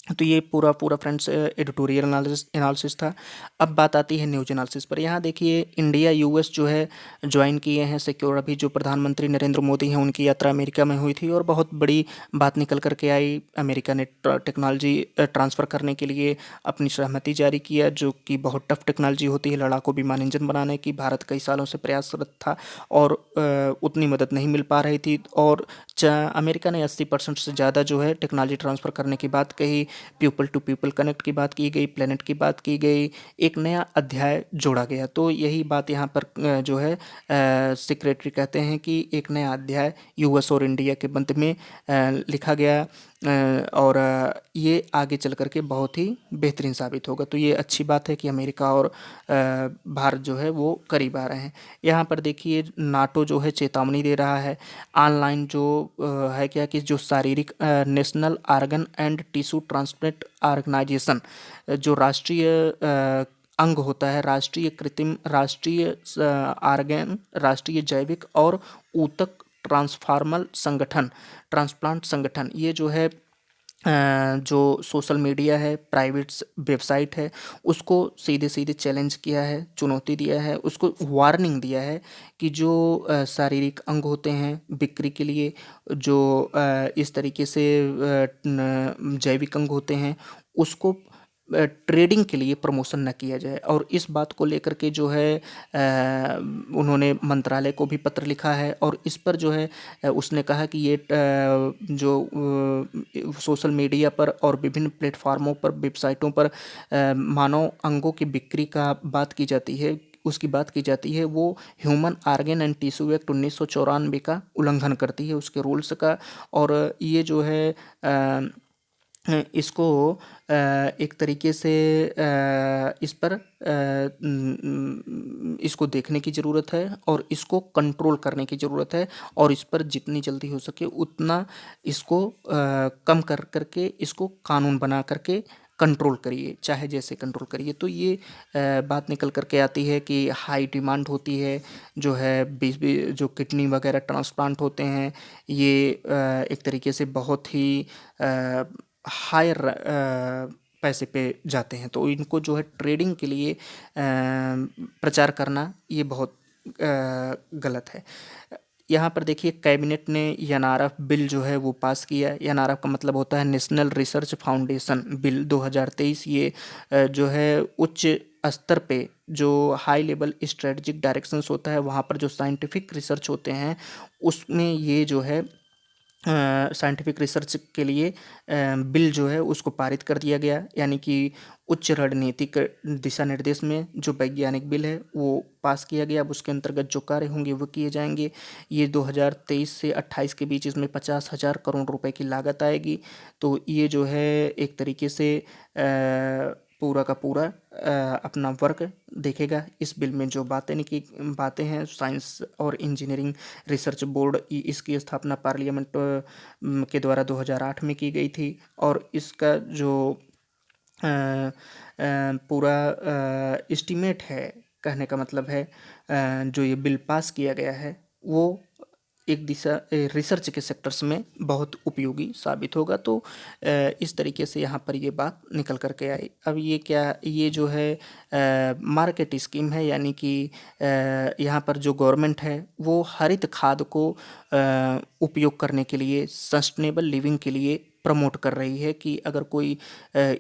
तो ये पूरा पूरा फ्रेंड्स एडिटोरियल एनालिसिस था। अब बात आती है न्यूज एनालिसिस पर। यहाँ देखिए इंडिया यूएस जो है ज्वाइन किए हैं सिक्योर। अभी जो प्रधानमंत्री नरेंद्र मोदी हैं उनकी यात्रा अमेरिका में हुई थी और बहुत बड़ी बात निकल करके आई। अमेरिका ने टेक्नोलॉजी ट्रांसफ़र करने के लिए अपनी सहमति जारी किया, जो कि बहुत टफ टेक्नोलॉजी होती है लड़ाकू विमान इंजन बनाने की। भारत कई सालों से प्रयासरत था और उतनी मदद नहीं मिल पा रही थी। और अमेरिका ने 80% से ज़्यादा जो है टेक्नोलॉजी ट्रांसफ़र करने की बात कही, पीपल टू पीपल कनेक्ट की बात की गई, प्लेनेट की बात की गई, एक नया अध्याय जोड़ा गया। तो यही बात यहाँ पर जो है सेक्रेटरी कहते हैं कि एक नया अध्याय यूएस और इंडिया के मध्य में लिखा गया, और ये आगे चल कर के बहुत ही बेहतरीन साबित होगा। तो ये अच्छी बात है कि अमेरिका और भारत जो है वो करीब आ रहे हैं। यहाँ पर देखिए नाटो जो है चेतावनी दे रहा है। ऑनलाइन जो है क्या कि जो शारीरिक national organ and tissue transplant organisation, जो राष्ट्रीय अंग होता है, राष्ट्रीय कृत्रिम, राष्ट्रीय आर्गन, राष्ट्रीय जैविक और ऊतक ट्रांसप्लांट संगठन, ये जो है जो सोशल मीडिया है, प्राइवेट वेबसाइट है, उसको सीधे सीधे चैलेंज किया है, चुनौती दिया है, उसको वार्निंग दिया है कि जो शारीरिक अंग होते हैं बिक्री के लिए, जो इस तरीके से जैविक अंग होते हैं, उसको ट्रेडिंग के लिए प्रमोशन न किया जाए। और इस बात को लेकर के जो है उन्होंने मंत्रालय को भी पत्र लिखा है, और इस पर जो है उसने कहा कि ये जो सोशल मीडिया पर और विभिन्न प्लेटफार्मों पर, वेबसाइटों पर मानव अंगों की बिक्री का बात की जाती है, उसकी बात की जाती है, वो human organ and tissue act 1994 का उल्लंघन करती है, उसके रूल्स का। और ये जो है इसको एक तरीके से इस पर इसको देखने की ज़रूरत है और इसको कंट्रोल करने की ज़रूरत है, और इस पर जितनी जल्दी हो सके उतना इसको कम कर करके इसको कानून बना करके कंट्रोल करिए, चाहे जैसे कंट्रोल करिए। तो ये बात निकल करके आती है कि हाई डिमांड होती है, जो है जो किडनी वगैरह ट्रांसप्लांट होते हैं, ये एक तरीके से बहुत ही हायर पैसे पे जाते हैं। तो इनको जो है ट्रेडिंग के लिए प्रचार करना ये बहुत गलत है। यहाँ पर देखिए कैबिनेट ने एनआरएफ बिल जो है वो पास किया। एनआरएफ का मतलब होता है नेशनल रिसर्च फाउंडेशन बिल 2023। ये जो है उच्च स्तर पे जो हाई लेवल स्ट्रेटजिक डायरेक्शंस होता है, वहाँ पर जो साइंटिफिक रिसर्च होते हैं उसमें ये जो है साइंटिफिक रिसर्च के लिए बिल जो है उसको पारित कर दिया गया, यानी कि उच्च रणनीतिक दिशा निर्देश में जो वैज्ञानिक बिल है वो पास किया गया। अब उसके अंतर्गत जो कार्य होंगे वो किए जाएंगे। ये 2023 से 28 के बीच इसमें 50,000 करोड़ रुपए की लागत आएगी। तो ये जो है एक तरीके से पूरा का पूरा अपना वर्क देखेगा। इस बिल में जो बातें हैं, साइंस और इंजीनियरिंग रिसर्च बोर्ड इसकी स्थापना पार्लियामेंट के द्वारा 2008 में की गई थी। और इसका जो पूरा एस्टीमेट है, कहने का मतलब है जो ये बिल पास किया गया है वो एक दिशा रिसर्च के सेक्टर्स में बहुत उपयोगी साबित होगा। तो इस तरीके से यहाँ पर ये बात निकल कर के आई। अब ये जो है मार्केट स्कीम है, यानी कि यहाँ पर जो गवर्नमेंट है वो हरित खाद को उपयोग करने के लिए, सस्टेनेबल लिविंग के लिए प्रमोट कर रही है कि अगर कोई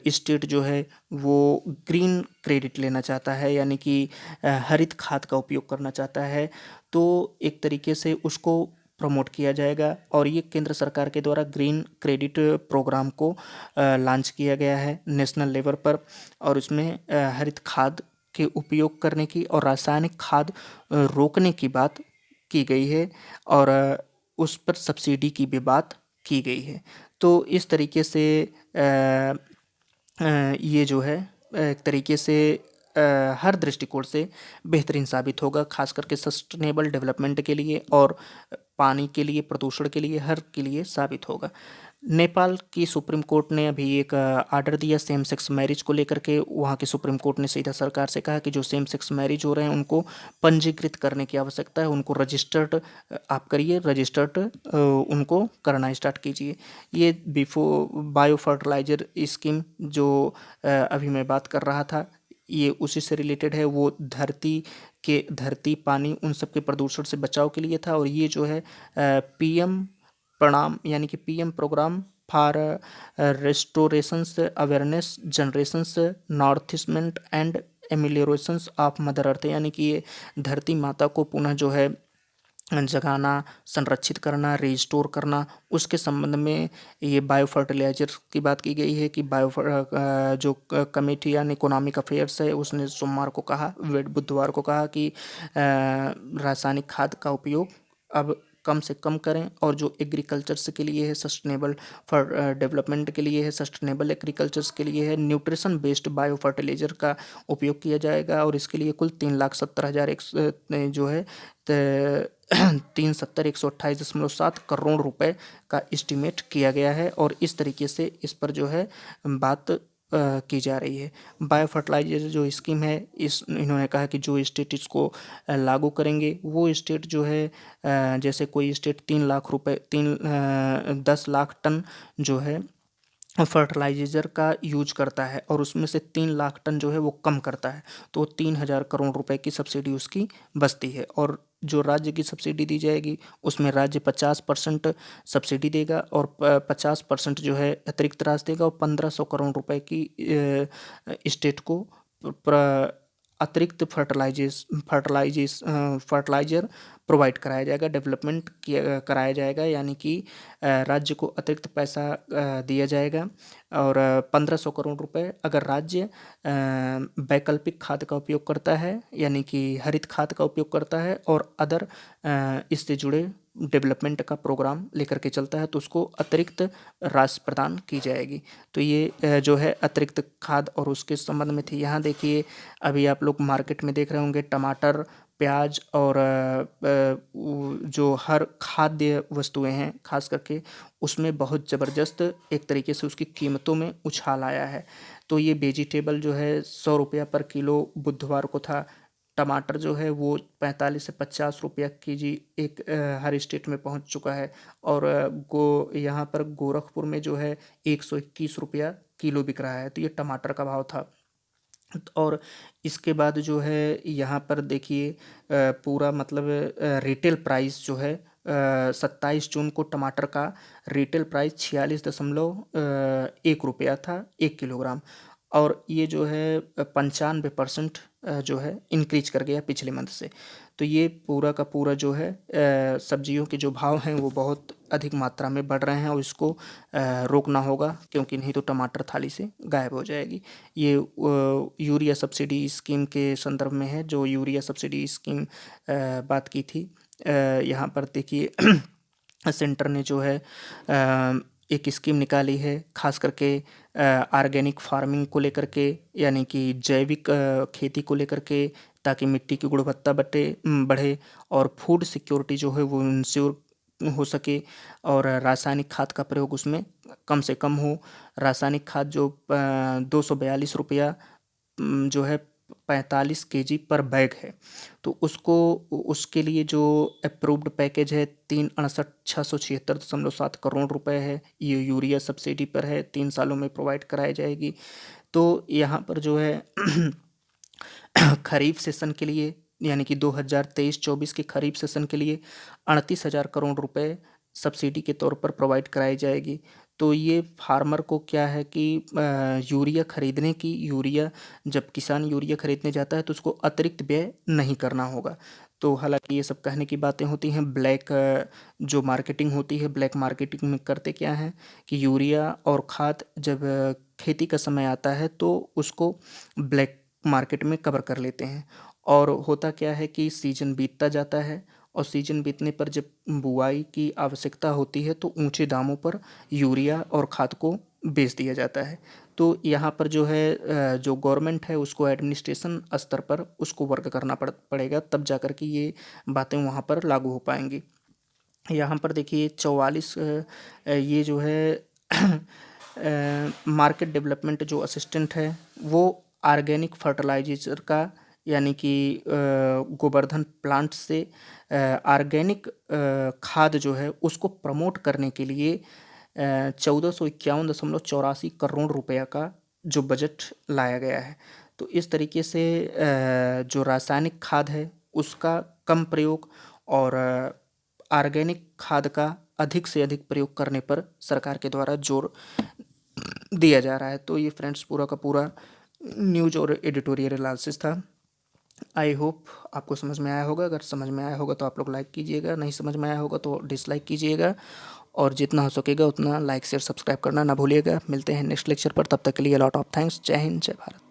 स्टेट जो है वो ग्रीन क्रेडिट लेना चाहता है, यानी कि हरित खाद का उपयोग करना चाहता है, तो एक तरीके से उसको प्रमोट किया जाएगा। और ये केंद्र सरकार के द्वारा ग्रीन क्रेडिट प्रोग्राम को लॉन्च किया गया है नेशनल लेवल पर। और उसमें हरित खाद के उपयोग करने की और रासायनिक खाद रोकने की बात की गई है। और उस पर सब्सिडी की भी बात की गई है। तो इस तरीके से ये जो है एक तरीके से हर दृष्टिकोण से बेहतरीन साबित होगा, खास करके सस्टेनेबल डेवलपमेंट के लिए और पानी के लिए, प्रदूषण के लिए, हर के लिए साबित होगा। नेपाल की सुप्रीम कोर्ट ने अभी एक आर्डर दिया सेम सेक्स मैरिज को लेकर के। वहाँ की सुप्रीम कोर्ट ने सीधा सरकार से कहा कि जो सेम सेक्स मैरिज हो रहे हैं उनको पंजीकृत करने की आवश्यकता है, उनको रजिस्टर्ड आप करिए, रजिस्टर्ड उनको करना स्टार्ट कीजिए। ये बायो फर्टिलाइजर स्कीम जो अभी मैं बात कर रहा था, ये उसी से रिलेटेड है। वो धरती पानी उन सब के प्रदूषण से बचाव के लिए था। और ये जो है पीएम प्रणाम, यानी कि PM programme for restorations awareness generations nourishment and ameliorations of mother earth, यानी कि ये धरती माता को पुनः जो है जगाना, संरक्षित करना, रिस्टोर करना, उसके संबंध में ये बायो फर्टिलाइजर की बात की गई है। कि जो कमेटी यानी इकोनॉमिक अफेयर्स है उसने सोमवार को कहा, बुधवार को कहा कि रासायनिक खाद का उपयोग अब कम से कम करें। और जो एग्रीकल्चर्स के लिए है, सस्टेनेबल फॉर डेवलपमेंट के लिए है, सस्टेनेबल एग्रीकल्चर्स के लिए है, न्यूट्रिशन बेस्ड बायो फर्टिलाइजर का उपयोग किया जाएगा। और इसके लिए कुल 3,70,000 जो है 370,128.7 करोड़ रुपए का एस्टिमेट किया गया है। और इस तरीके से इस पर जो है बात की जा रही है। बायो फर्टिलाइजर जो स्कीम है, इन्होंने कहा कि जो स्टेट इसको लागू करेंगे वो स्टेट जो है जैसे कोई स्टेट 10 लाख टन जो है फर्टिलाइज़र का यूज करता है और उसमें से 3 लाख टन जो है वो कम करता है, तो 3,000 करोड़ रुपए की सब्सिडी उसकी बचती है। और जो राज्य की सब्सिडी दी जाएगी उसमें राज्य 50% सब्सिडी देगा और 50% जो है अतिरिक्त राशि देगा। और 1,500 करोड़ रुपए की स्टेट को अतिरिक्त फर्टिलाइजर प्रोवाइड कराया जाएगा, डेवलपमेंट कराया जाएगा, यानी कि राज्य को अतिरिक्त पैसा दिया जाएगा। और 1,500 करोड़ रुपए अगर राज्य वैकल्पिक खाद का उपयोग करता है, यानी कि हरित खाद का उपयोग करता है और अदर इससे जुड़े डेवलपमेंट का प्रोग्राम लेकर के चलता है, तो उसको अतिरिक्त राशि प्रदान की जाएगी। तो ये जो है अतिरिक्त खाद और उसके संबंध में थी। यहाँ देखिए अभी आप लोग मार्केट में देख रहे होंगे टमाटर, प्याज और जो हर खाद्य वस्तुएं हैं खास करके उसमें बहुत ज़बरदस्त एक तरीके से उसकी कीमतों में उछाल आया है। तो ये वेजिटेबल जो है 100 रुपया पर किलो बुधवार को था। टमाटर जो है वो 45 से 50 रुपया केजी एक हर स्टेट में पहुंच चुका है। और यहाँ पर गोरखपुर में जो है 121 रुपया किलो बिक रहा है। तो ये टमाटर का भाव था। और इसके बाद जो है यहाँ पर देखिए पूरा मतलब रिटेल प्राइस जो है 27 जून को टमाटर का रिटेल प्राइस 46.1 रुपया था 1 किलोग्राम। और ये जो है 95% जो है इंक्रीज कर गया पिछले मंथ से। तो ये पूरा का पूरा जो है सब्जियों के जो भाव हैं वो बहुत अधिक मात्रा में बढ़ रहे हैं और इसको रोकना होगा, क्योंकि नहीं तो टमाटर थाली से गायब हो जाएगी। ये यूरिया सब्सिडी स्कीम के संदर्भ में है, जो यूरिया सब्सिडी स्कीम बात की थी। यहाँ पर देखिए सेंटर ने जो है एक स्कीम निकाली है खास करके ऑर्गेनिक फार्मिंग को लेकर के, यानी कि जैविक खेती को लेकर के, ताकि मिट्टी की गुणवत्ता बढ़े और फूड सिक्योरिटी जो है वो इंश्योर हो सके, और रासायनिक खाद का प्रयोग उसमें कम से कम हो। रासायनिक खाद जो 242 रुपया जो है 45 केजी पर बैग है, तो उसको उसके लिए जो अप्रूव्ड पैकेज है 3,68,676.7 करोड़ रुपए है। ये यूरिया सब्सिडी पर है, 3 सालों में प्रोवाइड कराई जाएगी। तो यहाँ पर जो है खरीफ सेशन के लिए, यानी कि 2023-24 के खरीफ सेशन के लिए 38,000 करोड़ रुपए सब्सिडी के तौर पर प्रोवाइड कराई जाएगी। तो ये फार्मर को क्या है कि यूरिया खरीदने की, यूरिया जब किसान यूरिया खरीदने जाता है तो उसको अतिरिक्त व्यय नहीं करना होगा। तो हालांकि ये सब कहने की बातें होती हैं। ब्लैक जो मार्केटिंग होती है, ब्लैक मार्केटिंग में करते क्या हैं कि यूरिया और खाद जब खेती का समय आता है तो उसको ब्लैक मार्केट में कवर कर लेते हैं। और होता क्या है कि सीजन बीतता जाता है, और सीजन बीतने पर जब बुआई की आवश्यकता होती है तो ऊंचे दामों पर यूरिया और खाद को बेच दिया जाता है। तो यहाँ पर जो है जो गवर्नमेंट है उसको एडमिनिस्ट्रेशन स्तर पर उसको वर्क करना पड़ेगा, तब जा कर के ये बातें वहाँ पर लागू हो पाएंगी। यहाँ पर देखिए 44 ये जो है मार्केट डेवलपमेंट जो असिस्टेंट है वो ऑर्गेनिक फर्टिलाइज़र का, यानी कि गोवर्धन प्लांट से ऑर्गेनिक खाद जो है उसको प्रमोट करने के लिए 1451.84 करोड़ रुपया का जो बजट लाया गया है। तो इस तरीके से जो रासायनिक खाद है उसका कम प्रयोग और ऑर्गेनिक खाद का अधिक से अधिक प्रयोग करने पर सरकार के द्वारा जोर दिया जा रहा है। तो ये फ्रेंड्स पूरा का पूरा न्यूज़ और एडिटोरियल एनालिसिस था। आई होप आपको समझ में आया होगा। अगर समझ में आया होगा तो आप लोग लाइक कीजिएगा, नहीं समझ में आया होगा तो डिसलाइक कीजिएगा, और जितना हो सकेगा उतना लाइक शेयर सब्सक्राइब करना ना भूलिएगा। मिलते हैं नेक्स्ट लेक्चर पर, तब तक के लिए लॉट ऑफ थैंक्स। जय हिंद, जय भारत।